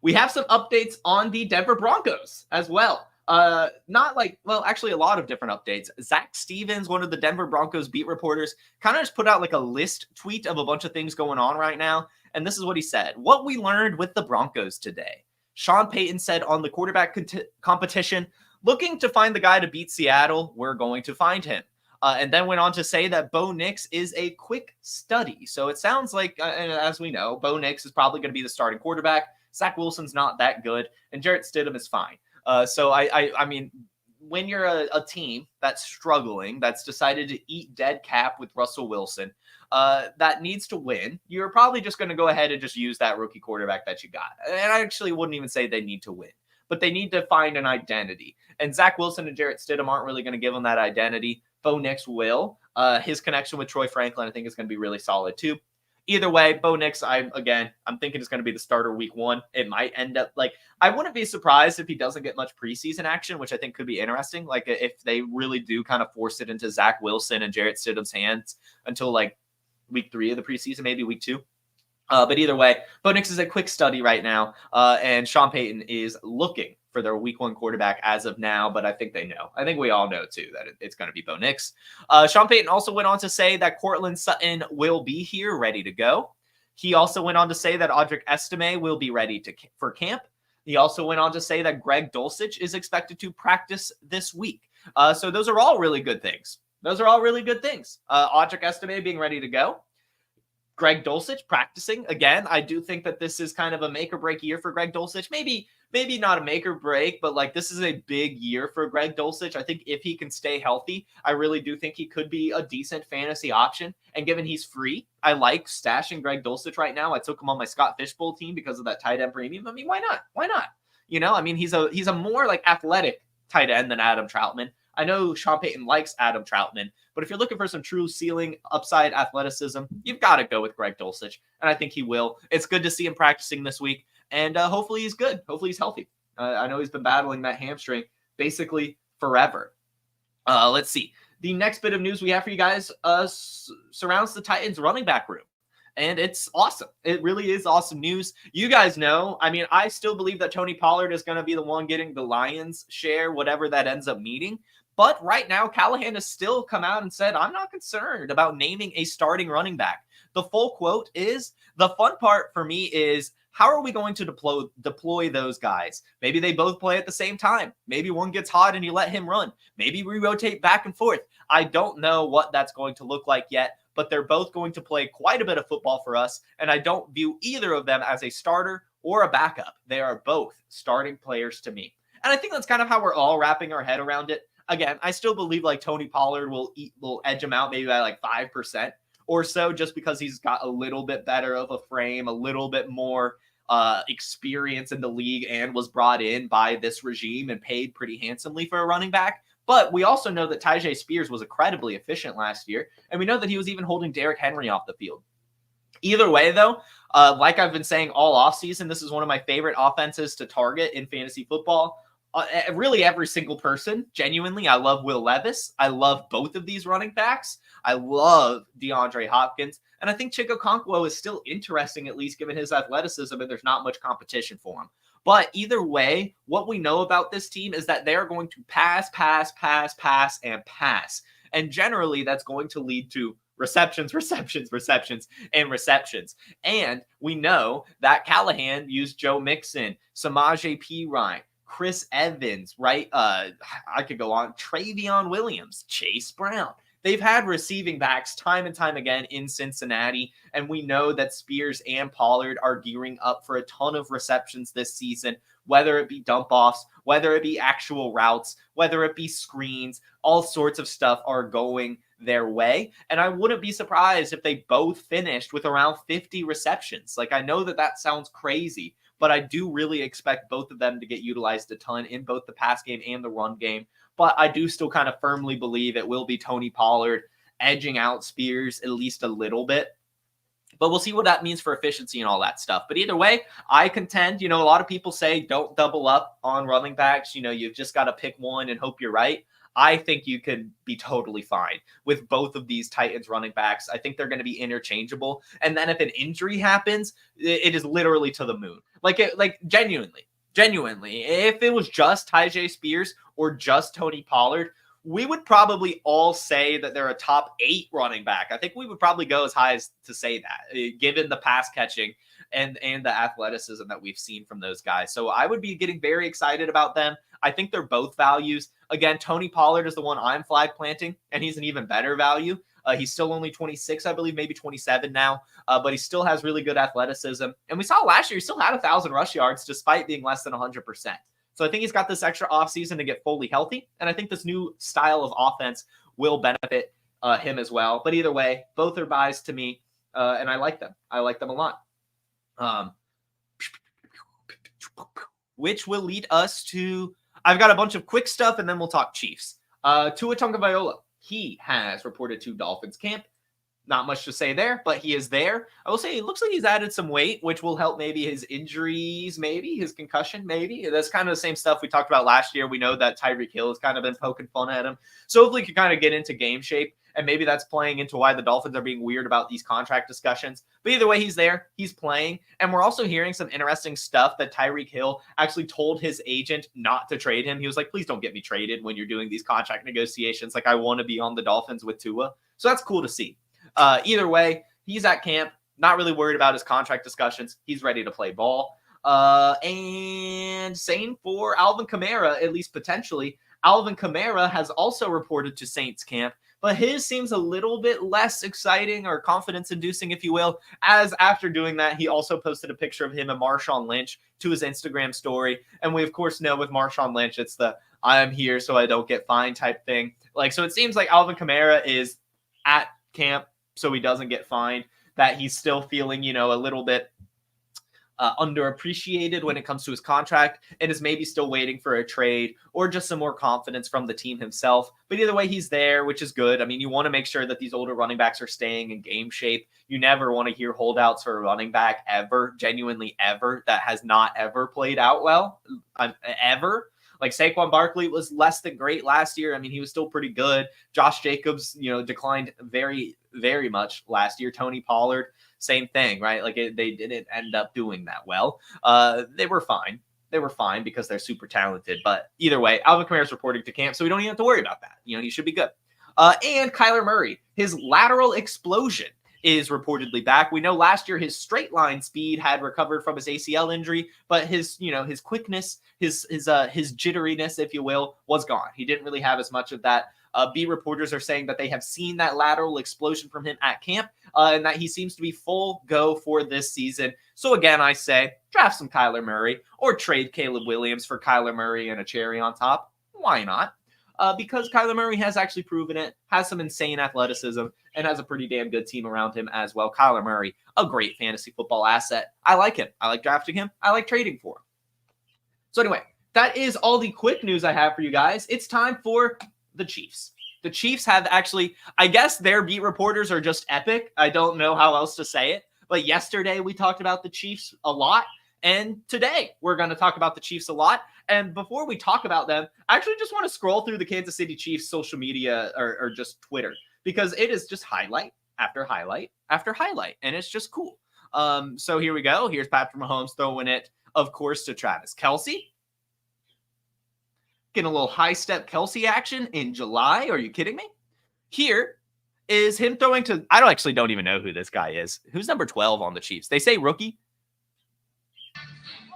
We have some updates on the Denver Broncos as well. Not like, well, actually a lot of different updates. Zach Stevens, one of the Denver Broncos beat reporters, kind of just put out like a list tweet of a bunch of things going on right now. And this is what he said. What we learned with the Broncos today. Sean Payton said on the quarterback competition, looking to find the guy to beat Seattle, we're going to find him. And then went on to say that Bo Nix is a quick study. So it sounds like, and as we know, Bo Nix is probably going to be the starting quarterback. Zach Wilson's not that good, and Jarrett Stidham is fine. So I mean, when you're a team that's struggling, that's decided to eat dead cap with Russell Wilson, that needs to win, you're probably just going to go ahead and just use that rookie quarterback that you got. And I actually wouldn't even say they need to win, but they need to find an identity. And Zach Wilson and Jarrett Stidham aren't really going to give them that identity. Bo Nix will. His connection with Troy Franklin, I think, is going to be really solid too. Either way, Bo Nix, I'm thinking it's going to be the starter week 1. It might end up like, I wouldn't be surprised if he doesn't get much preseason action, which I think could be interesting. Like if they really do kind of force it into Zach Wilson and Jarrett Stidham's hands until like week 3 of the preseason, maybe week 2. But either way, Bo Nix is a quick study right now, and Sean Payton is looking for their week 1 quarterback as of now, but I think they know. I think we all know, too, that it's going to be Bo Nix. Sean Payton also went on to say that Cortland Sutton will be here, ready to go. He also went on to say that Audric Estime will be ready for camp. He also went on to say that Greg Dulcich is expected to practice this week. So those are all really good things. Audric Estime being ready to go. Greg Dulcich practicing. Again, I do think that this is kind of a make or break year for Greg Dulcich. Maybe not a make or break, but like this is a big year for Greg Dulcich. I think if he can stay healthy, I really do think he could be a decent fantasy option. And given he's free, I like stashing Greg Dulcich right now. I took him on my Scott Fishbowl team because of that tight end premium. I mean, why not? Why not? You know, I mean, he's a more like athletic tight end than Adam Troutman. I know Sean Payton likes Adam Troutman, but if you're looking for some true ceiling, upside athleticism, you've got to go with Greg Dulcich, and I think he will. It's good to see him practicing this week, and hopefully he's good. Hopefully he's healthy. I know he's been battling that hamstring basically forever. Let's see. The next bit of news we have for you guys surrounds the Titans running back room. And it's awesome. It really is awesome news. You guys know, I mean, I still believe that Tony Pollard is going to be the one getting the Lions share, whatever that ends up meaning. But right now, Callahan has still come out and said, I'm not concerned about naming a starting running back. The full quote is, the fun part for me is, how are we going to deploy those guys? Maybe they both play at the same time. Maybe one gets hot and you let him run. Maybe we rotate back and forth. I don't know what that's going to look like yet, but they're both going to play quite a bit of football for us, and I don't view either of them as a starter or a backup. They are both starting players to me. And I think that's kind of how we're all wrapping our head around it. Again, I still believe like Tony Pollard will edge him out maybe by like 5% or so, just because he's got a little bit better of a frame, a little bit more experience in the league, and was brought in by this regime and paid pretty handsomely for a running back. But we also know that Tyjae Spears was incredibly efficient last year, and we know that he was even holding Derrick Henry off the field. Either way, though, like I've been saying all offseason, this is one of my favorite offenses to target in fantasy football. Really every single person. Genuinely, I love Will Levis. I love both of these running backs. I love DeAndre Hopkins. And I think Chico Okonkwo is still interesting, at least given his athleticism, and there's not much competition for him. But either way, what we know about this team is that they're going to pass. And generally, that's going to lead to receptions. And we know that Callahan used Joe Mixon, Samaje Perine, Chris Evans, right? I could go on. Travion Williams, Chase Brown. They've had receiving backs time and time again in Cincinnati, and we know that Spears and Pollard are gearing up for a ton of receptions this season, whether it be dump-offs, whether it be actual routes, whether it be screens, all sorts of stuff are going their way. And I wouldn't be surprised if they both finished with around 50 receptions. Like, I know that sounds crazy, but I do really expect both of them to get utilized a ton in both the pass game and the run game. But I do still kind of firmly believe it will be Tony Pollard edging out Spears at least a little bit. But we'll see what that means for efficiency and all that stuff. But either way, I contend, a lot of people say don't double up on running backs. You've just got to pick one and hope you're right. I think you could be totally fine with both of these Titans running backs. I think they're going to be interchangeable. And then if an injury happens, it is literally to the moon. Like genuinely. Genuinely. If it was just Tyjae Spears or just Tony Pollard, we would probably all say that they're a top 8 running back. I think we would probably go as high as to say that, given the pass catching and the athleticism that we've seen from those guys. So I would be getting very excited about them. I think they're both values. Again, Tony Pollard is the one I'm flag planting, and he's an even better value. He's still only 26, I believe, maybe 27 now, but he still has really good athleticism. And we saw last year, he still had 1,000 rush yards despite being less than 100%. So I think he's got this extra offseason to get fully healthy, and I think this new style of offense will benefit him as well. But either way, both are buys to me, and I like them. I like them a lot. Which will lead us to, I've got a bunch of quick stuff, and then we'll talk Chiefs. Tua Tagovailoa, he has reported to Dolphins camp. Not much to say there, but he is there. I will say it looks like he's added some weight, which will help maybe his injuries, maybe his concussion, maybe. That's kind of the same stuff we talked about last year. We know that Tyreek Hill has kind of been poking fun at him. So hopefully he can kind of get into game shape, and maybe that's playing into why the Dolphins are being weird about these contract discussions. But either way, he's there. He's playing. And we're also hearing some interesting stuff that Tyreek Hill actually told his agent not to trade him. He was like, please don't get me traded when you're doing these contract negotiations. Like, I want to be on the Dolphins with Tua. So that's cool to see. Either way, he's at camp, not really worried about his contract discussions. He's ready to play ball. And same for Alvin Kamara, at least potentially. Alvin Kamara has also reported to Saints camp, but his seems a little bit less exciting or confidence-inducing, if you will, as after doing that, he also posted a picture of him and Marshawn Lynch to his Instagram story. And we, of course, know with Marshawn Lynch, it's the I'm here so I don't get fined type thing. Like, so it seems like Alvin Kamara is at camp so he doesn't get fined, that he's still feeling, a little bit underappreciated when it comes to his contract, and is maybe still waiting for a trade or just some more confidence from the team himself. But either way, he's there, which is good. I mean, you want to make sure that these older running backs are staying in game shape. You never want to hear holdouts for a running back ever, genuinely ever, that has not ever played out well, ever. Like Saquon Barkley was less than great last year. I mean, he was still pretty good. Josh Jacobs, declined very, very much last year. Tony Pollard, same thing, right? Like they didn't end up doing that well. They were fine. They were fine because they're super talented. But either way, Alvin Kamara's reporting to camp, so we don't even have to worry about that. He should be good. And Kyler Murray, his lateral explosion is reportedly back. We know last year his straight line speed had recovered from his ACL injury, but his quickness, his jitteriness, if you will, was gone. He didn't really have as much of that. Beat reporters are saying that they have seen that lateral explosion from him at camp, and that he seems to be full go for this season. So again, I say draft some Kyler Murray or trade Caleb Williams for Kyler Murray and a cherry on top. Why not? Because Kyler Murray has actually proven it, has some insane athleticism, and has a pretty damn good team around him as well. Kyler Murray, a great fantasy football asset. I like him. I like drafting him. I like trading for him. So anyway, that is all the quick news I have for you guys. It's time for the Chiefs. The Chiefs have actually, I guess their beat reporters are just epic. I don't know how else to say it. But yesterday we talked about the Chiefs a lot. And today we're going to talk about the Chiefs a lot. And before we talk about them, I actually just want to scroll through the Kansas City Chiefs social media or just Twitter, because it is just highlight after highlight after highlight. And it's just cool. So here we go. Here's Patrick Mahomes throwing it, of course, to Travis Kelce. Getting a little high step Kelce action in July. Are you kidding me? Here is him throwing to, I don't even know who this guy is. Who's number 12 on the Chiefs? They say rookie.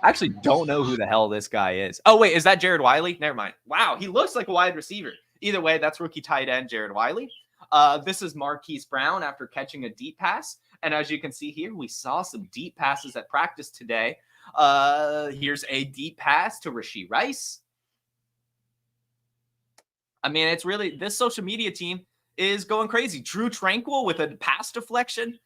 I actually don't know who the hell this guy is. Oh, wait, is that Jared Wiley? Never mind. Wow, he looks like a wide receiver. Either way, that's rookie tight end Jared Wiley. This is Marquise Brown after catching a deep pass. And as you can see here, we saw some deep passes at practice today. Here's a deep pass to Rashee Rice. I mean, it's really, this social media team is going crazy. Drew Tranquil with a pass deflection,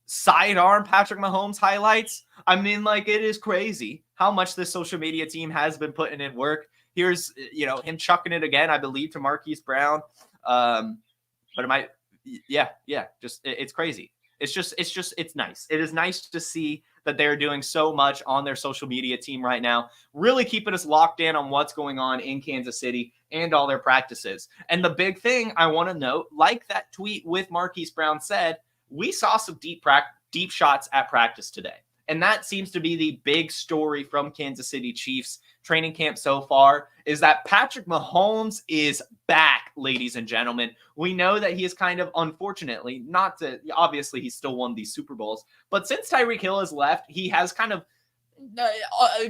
sidearm Patrick Mahomes highlights. I mean, like, it is crazy how much this social media team has been putting in work. Here's, him chucking it again, I believe, to Marquise Brown. But it might, it's crazy. It's nice. It is nice to see that they're doing so much on their social media team right now, really keeping us locked in on what's going on in Kansas City and all their practices. And the big thing I want to note, like that tweet with Marquise Brown said, we saw some deep shots at practice today. And that seems to be the big story from Kansas City Chiefs training camp so far, is that Patrick Mahomes is back, ladies and gentlemen. We know that he is kind of, unfortunately, obviously he still won these Super Bowls, but since Tyreek Hill has left, he has kind of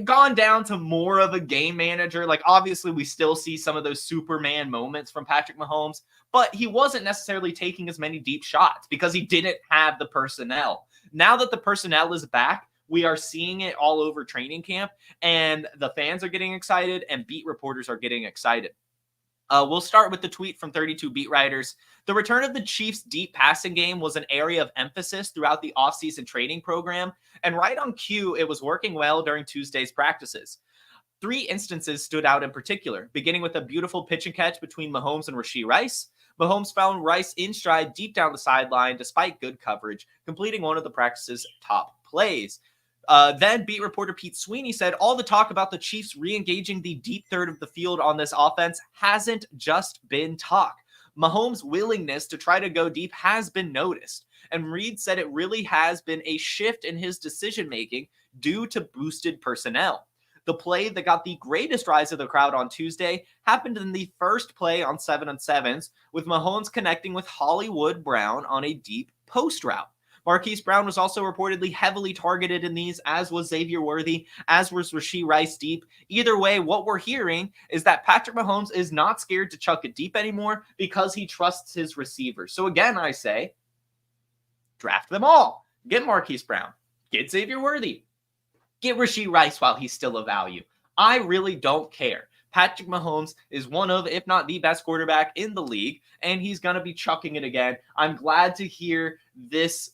gone down to more of a game manager. Like, obviously we still see some of those Superman moments from Patrick Mahomes, but he wasn't necessarily taking as many deep shots because he didn't have the personnel. Now that the personnel is back, we are seeing it all over training camp, and the fans are getting excited and beat reporters are getting excited. We'll start with the tweet from 32 beat writers. The return of the Chiefs' deep passing game was an area of emphasis throughout the offseason training program, and right on cue, it was working well during Tuesday's practices. 3 instances stood out in particular, beginning with a beautiful pitch and catch between Mahomes and Rashee Rice. Mahomes found Rice in stride deep down the sideline despite good coverage, completing one of the practice's top plays. Then beat reporter Pete Sweeney said, all the talk about the Chiefs re-engaging the deep third of the field on this offense hasn't just been talk. Mahomes' willingness to try to go deep has been noticed. And Reed said it really has been a shift in his decision-making due to boosted personnel. The play that got the greatest rise of the crowd on Tuesday happened in the first play on 7-on-7s, with Mahomes connecting with Hollywood Brown on a deep post route. Marquise Brown was also reportedly heavily targeted in these, as was Xavier Worthy, as was Rashee Rice deep. Either way, what we're hearing is that Patrick Mahomes is not scared to chuck it deep anymore because he trusts his receivers. So again, I say, draft them all. Get Marquise Brown. Get Xavier Worthy. Get Rashee Rice while he's still a value. I really don't care. Patrick Mahomes is one of, if not the best quarterback in the league, and he's going to be chucking it again. I'm glad to hear this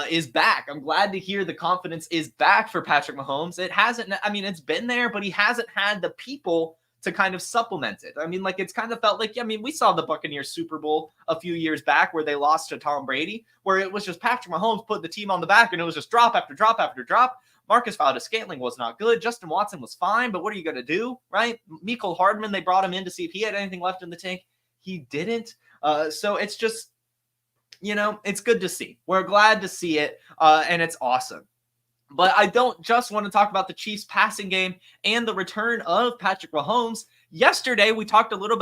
is back. I'm glad to hear the confidence is back for Patrick Mahomes. It hasn't, I mean, it's been there, but he hasn't had the people to kind of supplement it. I mean, like, it's kind of felt like, I mean, we saw the Buccaneers Super Bowl a few years back where they lost to Tom Brady, where it was just Patrick Mahomes putting the team on the back, and it was just drop after drop after drop. Marcus Valdes-Scantling was not good. Justin Watson was fine, but what are you going to do, right? Mecole Hardman, they brought him in to see if he had anything left in the tank. He didn't. So it's just, you know, it's good to see. We're glad to see it, and it's awesome. But I don't just want to talk about the Chiefs passing game and the return of Patrick Mahomes. Yesterday, we talked a little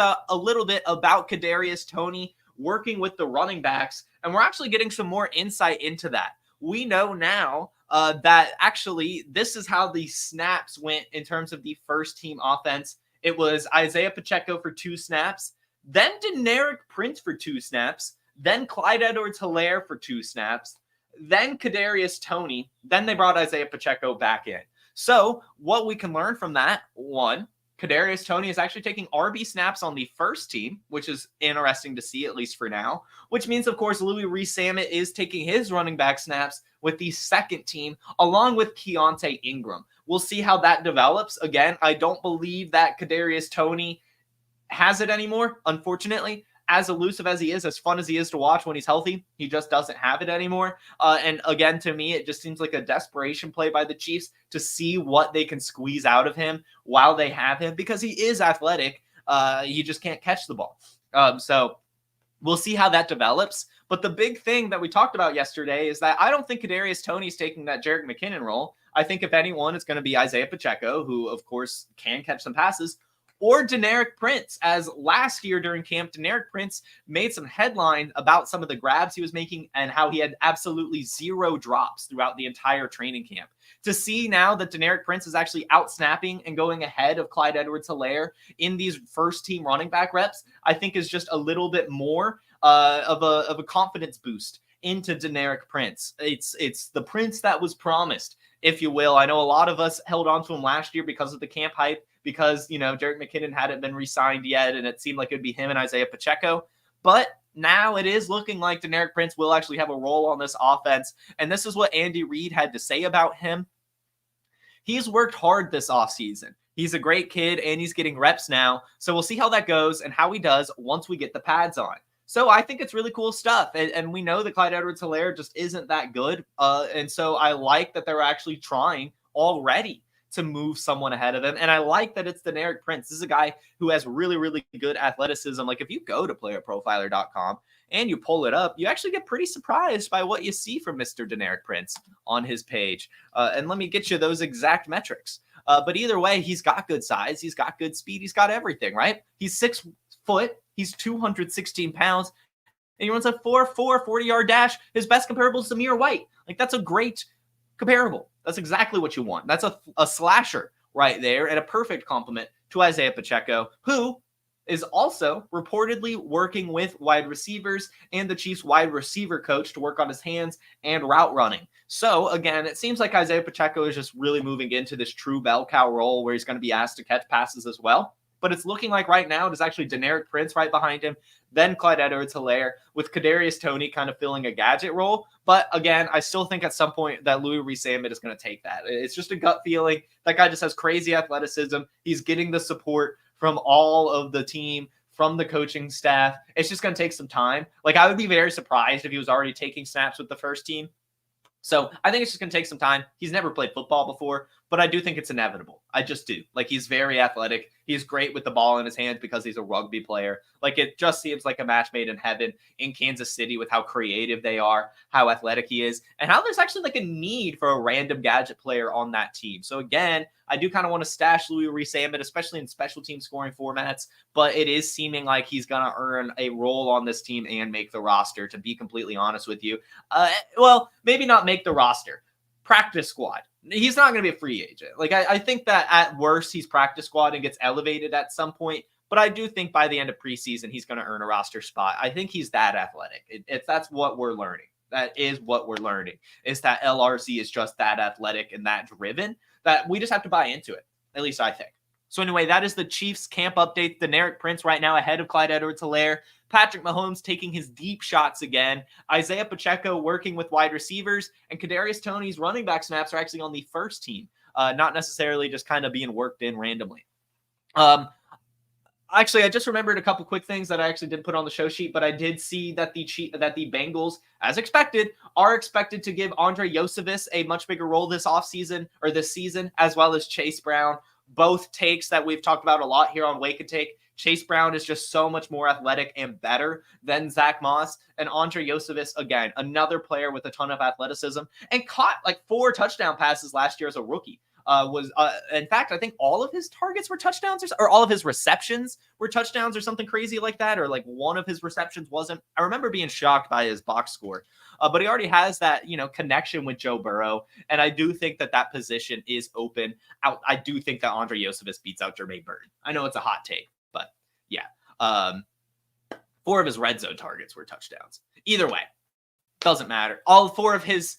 bit about Kadarius Toney working with the running backs, and we're actually getting some more insight into that. We know now that actually this is how the snaps went in terms of the first team offense. It was Isaiah Pacheco for 2 snaps, then Deneric Prince for 2 snaps, then Clyde Edwards-Helaire for 2 snaps, then Kadarius Toney, then they brought Isaiah Pacheco back in. So what we can learn from that, 1, Kadarius Toney is actually taking RB snaps on the first team, which is interesting to see, at least for now, which means, of course, Louis Rees-Sammet is taking his running back snaps with the second team, along with Keontae Ingram. We'll see how that develops. Again, I don't believe that Kadarius Toney has it anymore, unfortunately. As elusive as he is, as fun as he is to watch when he's healthy, he just doesn't have it anymore. And again, to me, it just seems like a desperation play by the Chiefs to see what they can squeeze out of him while they have him, because he is athletic. He just can't catch the ball. So we'll see how that develops. But the big thing that we talked about yesterday is that I don't think Kadarius Toney is taking that Jerick McKinnon role. I think if anyone, it's going to be Isaiah Pacheco, who, of course, can catch some passes, or Deneric Prince, as last year during camp, Deneric Prince made some headline about some of the grabs he was making and how he had absolutely 0 drops throughout the entire training camp. To see now that Deneric Prince is actually out-snapping and going ahead of Clyde Edwards-Helaire in these first-team running back reps, I think is just a little bit more of a confidence boost into Deneric Prince. It's the Prince that was promised, if you will. I know a lot of us held on to him last year because of the camp hype, because, you know, Jerick McKinnon hadn't been re-signed yet, and it seemed like it would be him and Isaiah Pacheco. But now it is looking like Deneric Prince will actually have a role on this offense, and this is what Andy Reid had to say about him. He's worked hard this offseason. He's a great kid, and he's getting reps now, so we'll see how that goes and how he does once we get the pads on. So I think it's really cool stuff, and we know that Clyde Edwards-Helaire just isn't that good, and so I like that they're actually trying already to move someone ahead of him. And I like that it's Deneric Prince. This is a guy who has really, really good athleticism. Like, if you go to PlayerProfiler.com and you pull it up, you actually get pretty surprised by what you see from Mr. Deneric Prince on his page. And let me get you those exact metrics. But either way, he's got good size. He's got good speed. He's got everything, right? He's 6 foot. He's 216 pounds. And he runs a 4.4 40-yard dash. His best comparable is Zamir White. Like, that's a great comparable. That's exactly what you want. That's a slasher right there and a perfect complement to Isaiah Pacheco, who is also reportedly working with wide receivers and the Chiefs wide receiver coach to work on his hands and route running. So again, it seems like Isaiah Pacheco is just really moving into this true bell cow role where he's going to be asked to catch passes as well. But it's looking like right now it is actually Deneric Prince right behind him, then Clyde Edwards-Helaire, with Kadarius Toney kind of filling a gadget role. But again, I still think at some point that Louis Rees-Zammit is going to take that. It's just a gut feeling. That guy just has crazy athleticism. He's getting the support from all of the team, from the coaching staff. It's just going to take some time. Like, I would be very surprised if he was already taking snaps with the first team. So I think it's just going to take some time. He's never played football before, but I do think it's inevitable. I just do. Like, he's very athletic. He's great with the ball in his hands because he's a rugby player. Like, it just seems like a match made in heaven in Kansas City with how creative they are, how athletic he is, and how there's actually like a need for a random gadget player on that team. So again, I do kind of want to stash Louis Rees-Zammit, especially in special team scoring formats, but it is seeming like he's going to earn a role on this team and make the roster, to be completely honest with you. Well, maybe not make the roster. Practice squad. He's not going to be a free agent. Like, I think that at worst, he's practice squad and gets elevated at some point. But I do think by the end of preseason, he's going to earn a roster spot. I think he's that athletic. That's what we're learning. That is what we're learning, is that LRC is just that athletic and that driven that we just have to buy into it. At least I think. So anyway, that is the Chiefs camp update. Deneric Prince right now ahead of Clyde Edwards-Helaire. Patrick Mahomes taking his deep shots again. Isaiah Pacheco working with wide receivers. And Kadarius Toney's running back snaps are actually on the first team. Not necessarily just kind of being worked in randomly. Actually, I just remembered a couple quick things that I actually didn't put on the show sheet, but I did see that the Bengals, as expected, are expected to give Andre Yosevich a much bigger role this season, as well as Chase Brown. Both takes that we've talked about a lot here on Wake and Take. Chase Brown is just so much more athletic and better than Zach Moss. And Andre Yosevich, again, another player with a ton of athleticism and caught like 4 touchdown passes last year as a rookie. In fact, I think all of his targets were touchdowns, or all of his receptions were touchdowns or something crazy like that, or like one of his receptions wasn't. I remember being shocked by his box score, but he already has that, connection with Joe Burrow. And I do think that position is open out. I do think that Andre Yosevich beats out Jermaine Burton. I know it's a hot take, but yeah. 4 of his red zone targets were touchdowns. Either way, doesn't matter. All 4 of his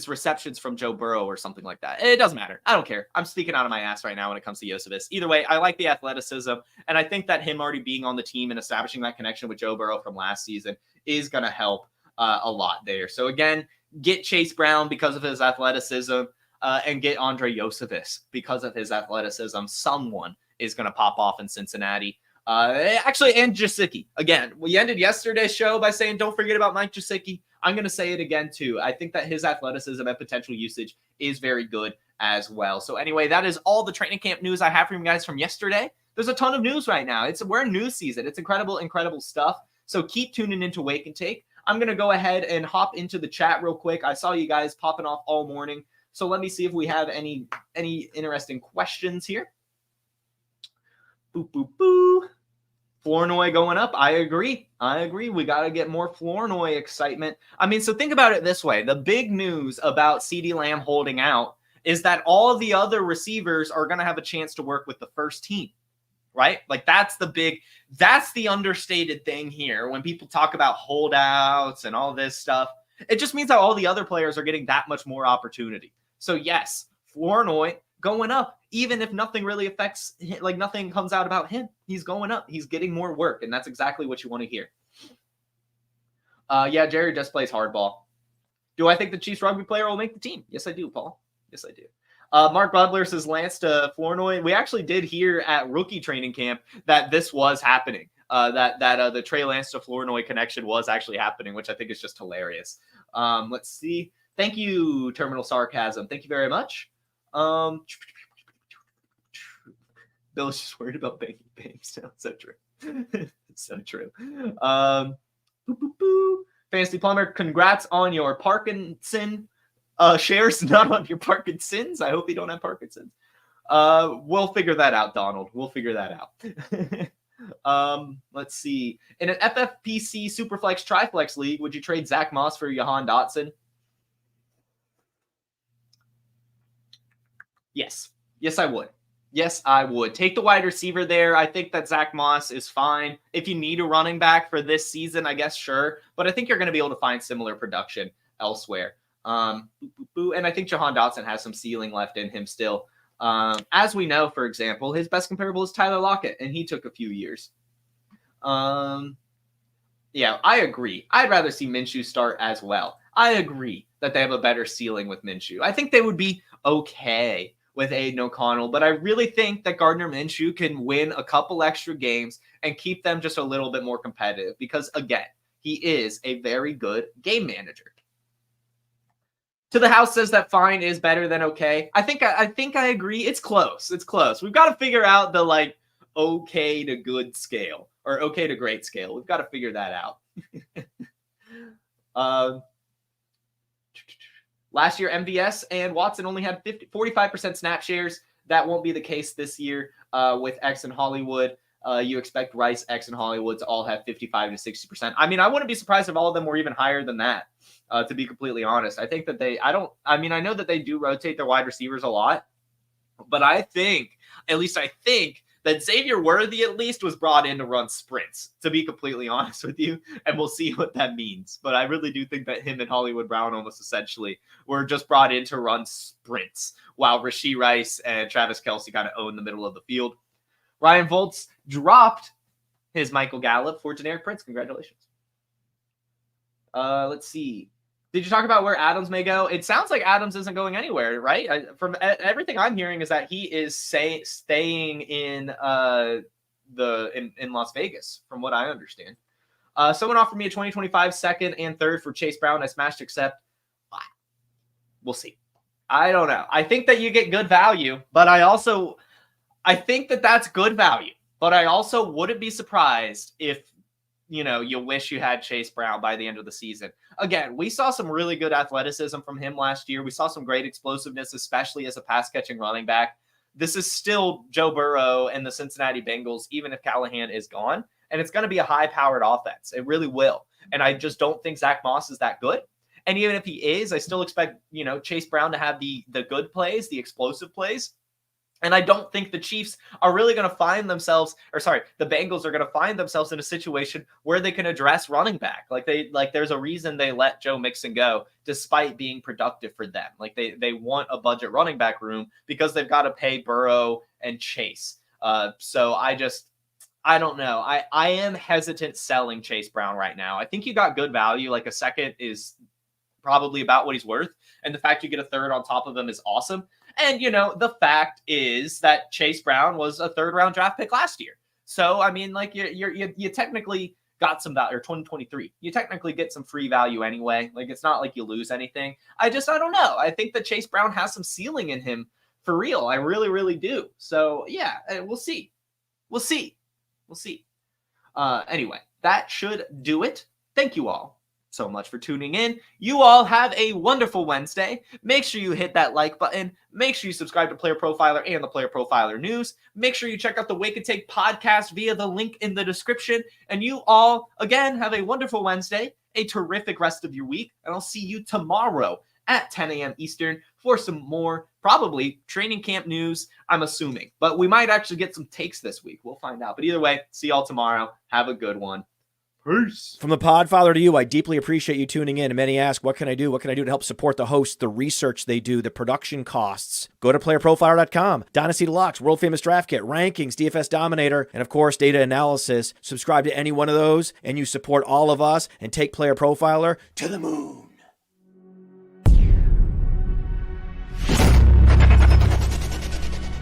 receptions from Joe Burrow or something like that. It doesn't matter. I don't care. I'm speaking out of my ass right now when it comes to Yosevich. Either way, I like the athleticism, and I think that him already being on the team and establishing that connection with Joe Burrow from last season is going to help a lot there. So again, get Chase Brown because of his athleticism, and get Andre Yosevich because of his athleticism. Someone is going to pop off in Cincinnati. Actually, and Gesicki. Again, we ended yesterday's show by saying don't forget about Mike Gesicki. I'm going to say it again, too. I think that his athleticism and potential usage is very good as well. So anyway, that is all the training camp news I have for you guys from yesterday. There's a ton of news right now. We're in news season. It's incredible, incredible stuff. So keep tuning into Wake and Take. I'm going to go ahead and hop into the chat real quick. I saw you guys popping off all morning. So let me see if we have any interesting questions here. Boop, boop, boo. Flournoy going up. I agree. We got to get more Flournoy excitement. I mean, so think about it this way. The big news about CeeDee Lamb holding out is that all of the other receivers are going to have a chance to work with the first team, right? Like that's the understated thing here. When people talk about holdouts and all this stuff, it just means that all the other players are getting that much more opportunity. So yes, Flournoy going up, even if nothing really affects, like nothing comes out about him. He's going up. He's getting more work, and that's exactly what you want to hear. Yeah, Jerry just plays hardball. Do I think the Chiefs rugby player will make the team? Yes, I do, Paul. Yes, I do. Mark Butler says Lance to Flournoy. We actually did hear at rookie training camp that this was happening. That the Trey Lance to Flournoy connection was actually happening, which I think is just hilarious. Let's see. Thank you, Terminal Sarcasm. Thank you very much. Bill's just worried about banking banks. So true. So true. Boop, boop, boop. Fantasy Plumber, congrats on your Parkinson shares, not on your Parkinson's. I hope you don't have Parkinson's. We'll figure that out, Donald. We'll figure that out. Let's see. In an FFPC Superflex Triflex League, would you trade Zach Moss for Jahan Dotson? Yes. Yes, I would. Yes, I would. Take the wide receiver there. I think that Zach Moss is fine. If you need a running back for this season, I guess, sure. But I think you're going to be able to find similar production elsewhere. And I think Jahan Dotson has some ceiling left in him still. As we know, for example, his best comparable is Tyler Lockett, and he took a few years. Yeah, I agree. I'd rather see Minshew start as well. I agree that they have a better ceiling with Minshew. I think they would be okay with Aiden O'Connell, but I really think that Gardner Minshew can win a couple extra games and keep them just a little bit more competitive because, again, he is a very good game manager. To the House says that fine is better than okay. I think I agree. It's close. It's close. We've got to figure out the like okay to good scale or okay to great scale. We've got to figure that out. Last year, MVS and Watson only had 45% snap shares. That won't be the case this year with X and Hollywood. You expect Rice, X, and Hollywood to all have 55 to 60%. I mean, I wouldn't be surprised if all of them were even higher than that, to be completely honest. I think that I know that they do rotate their wide receivers a lot, but I think that Xavier Worthy at least was brought in to run sprints, to be completely honest with you, and we'll see what that means. But I really do think that him and Hollywood Brown almost essentially were just brought in to run sprints, while Rashee Rice and Travis Kelce kind of own the middle of the field. Ryan Voltz dropped his Michael Gallup for generic Prince. Congratulations. Let's see. Did you talk about where Adams may go? It sounds like Adams isn't going anywhere, right? From everything I'm hearing is that he is staying in Las Vegas, from what I understand. Someone offered me a 2025 second and third for Chase Brown. I smashed accept. We'll see. I don't know. I think that you get good value, but I think that that's good value. But I also wouldn't be surprised if you wish you had Chase Brown by the end of the season. Again, we saw some really good athleticism from him last year. We saw some great explosiveness, especially as a pass-catching running back. This is still Joe Burrow and the Cincinnati Bengals, even if Callahan is gone. And it's going to be a high-powered offense. It really will. And I just don't think Zach Moss is that good. And even if he is, I still expect, Chase Brown to have the good plays, the explosive plays. And I don't think the Chiefs are really going to find themselves, the Bengals are going to find themselves in a situation where they can address running back. There's a reason they let Joe Mixon go, despite being productive for them. They want a budget running back room because they've got to pay Burrow and Chase. So I don't know. I am hesitant selling Chase Brown right now. I think you got good value. Like a second is probably about what he's worth. And the fact you get a third on top of him is awesome. And, the fact is that Chase Brown was a third-round draft pick last year. So, I mean, you technically got some value, or 2023. You technically get some free value anyway. It's not like you lose anything. I don't know. I think that Chase Brown has some ceiling in him for real. I really, really do. So, yeah, we'll see. We'll see. Anyway, that should do it. Thank you all so much for tuning in. You all have a wonderful Wednesday. Make sure you hit that like button. Make sure you subscribe to Player Profiler and the Player Profiler News. Make sure you check out the Wake and Take podcast via the link in the description. And you all, again, have a wonderful Wednesday, a terrific rest of your week, and I'll see you tomorrow at 10 a.m. Eastern for some more, probably, training camp news, I'm assuming. But we might actually get some takes this week. We'll find out. But either way, see y'all tomorrow. Have a good one. Peace. From the Podfather to you, I deeply appreciate you tuning in. And many ask, what can I do? What can I do to help support the hosts, the research they do, the production costs? Go to playerprofiler.com. Dynasty Deluxe, World Famous Draft Kit, Rankings, DFS Dominator, and of course, data analysis. Subscribe to any one of those, and you support all of us and take Player Profiler to the moon.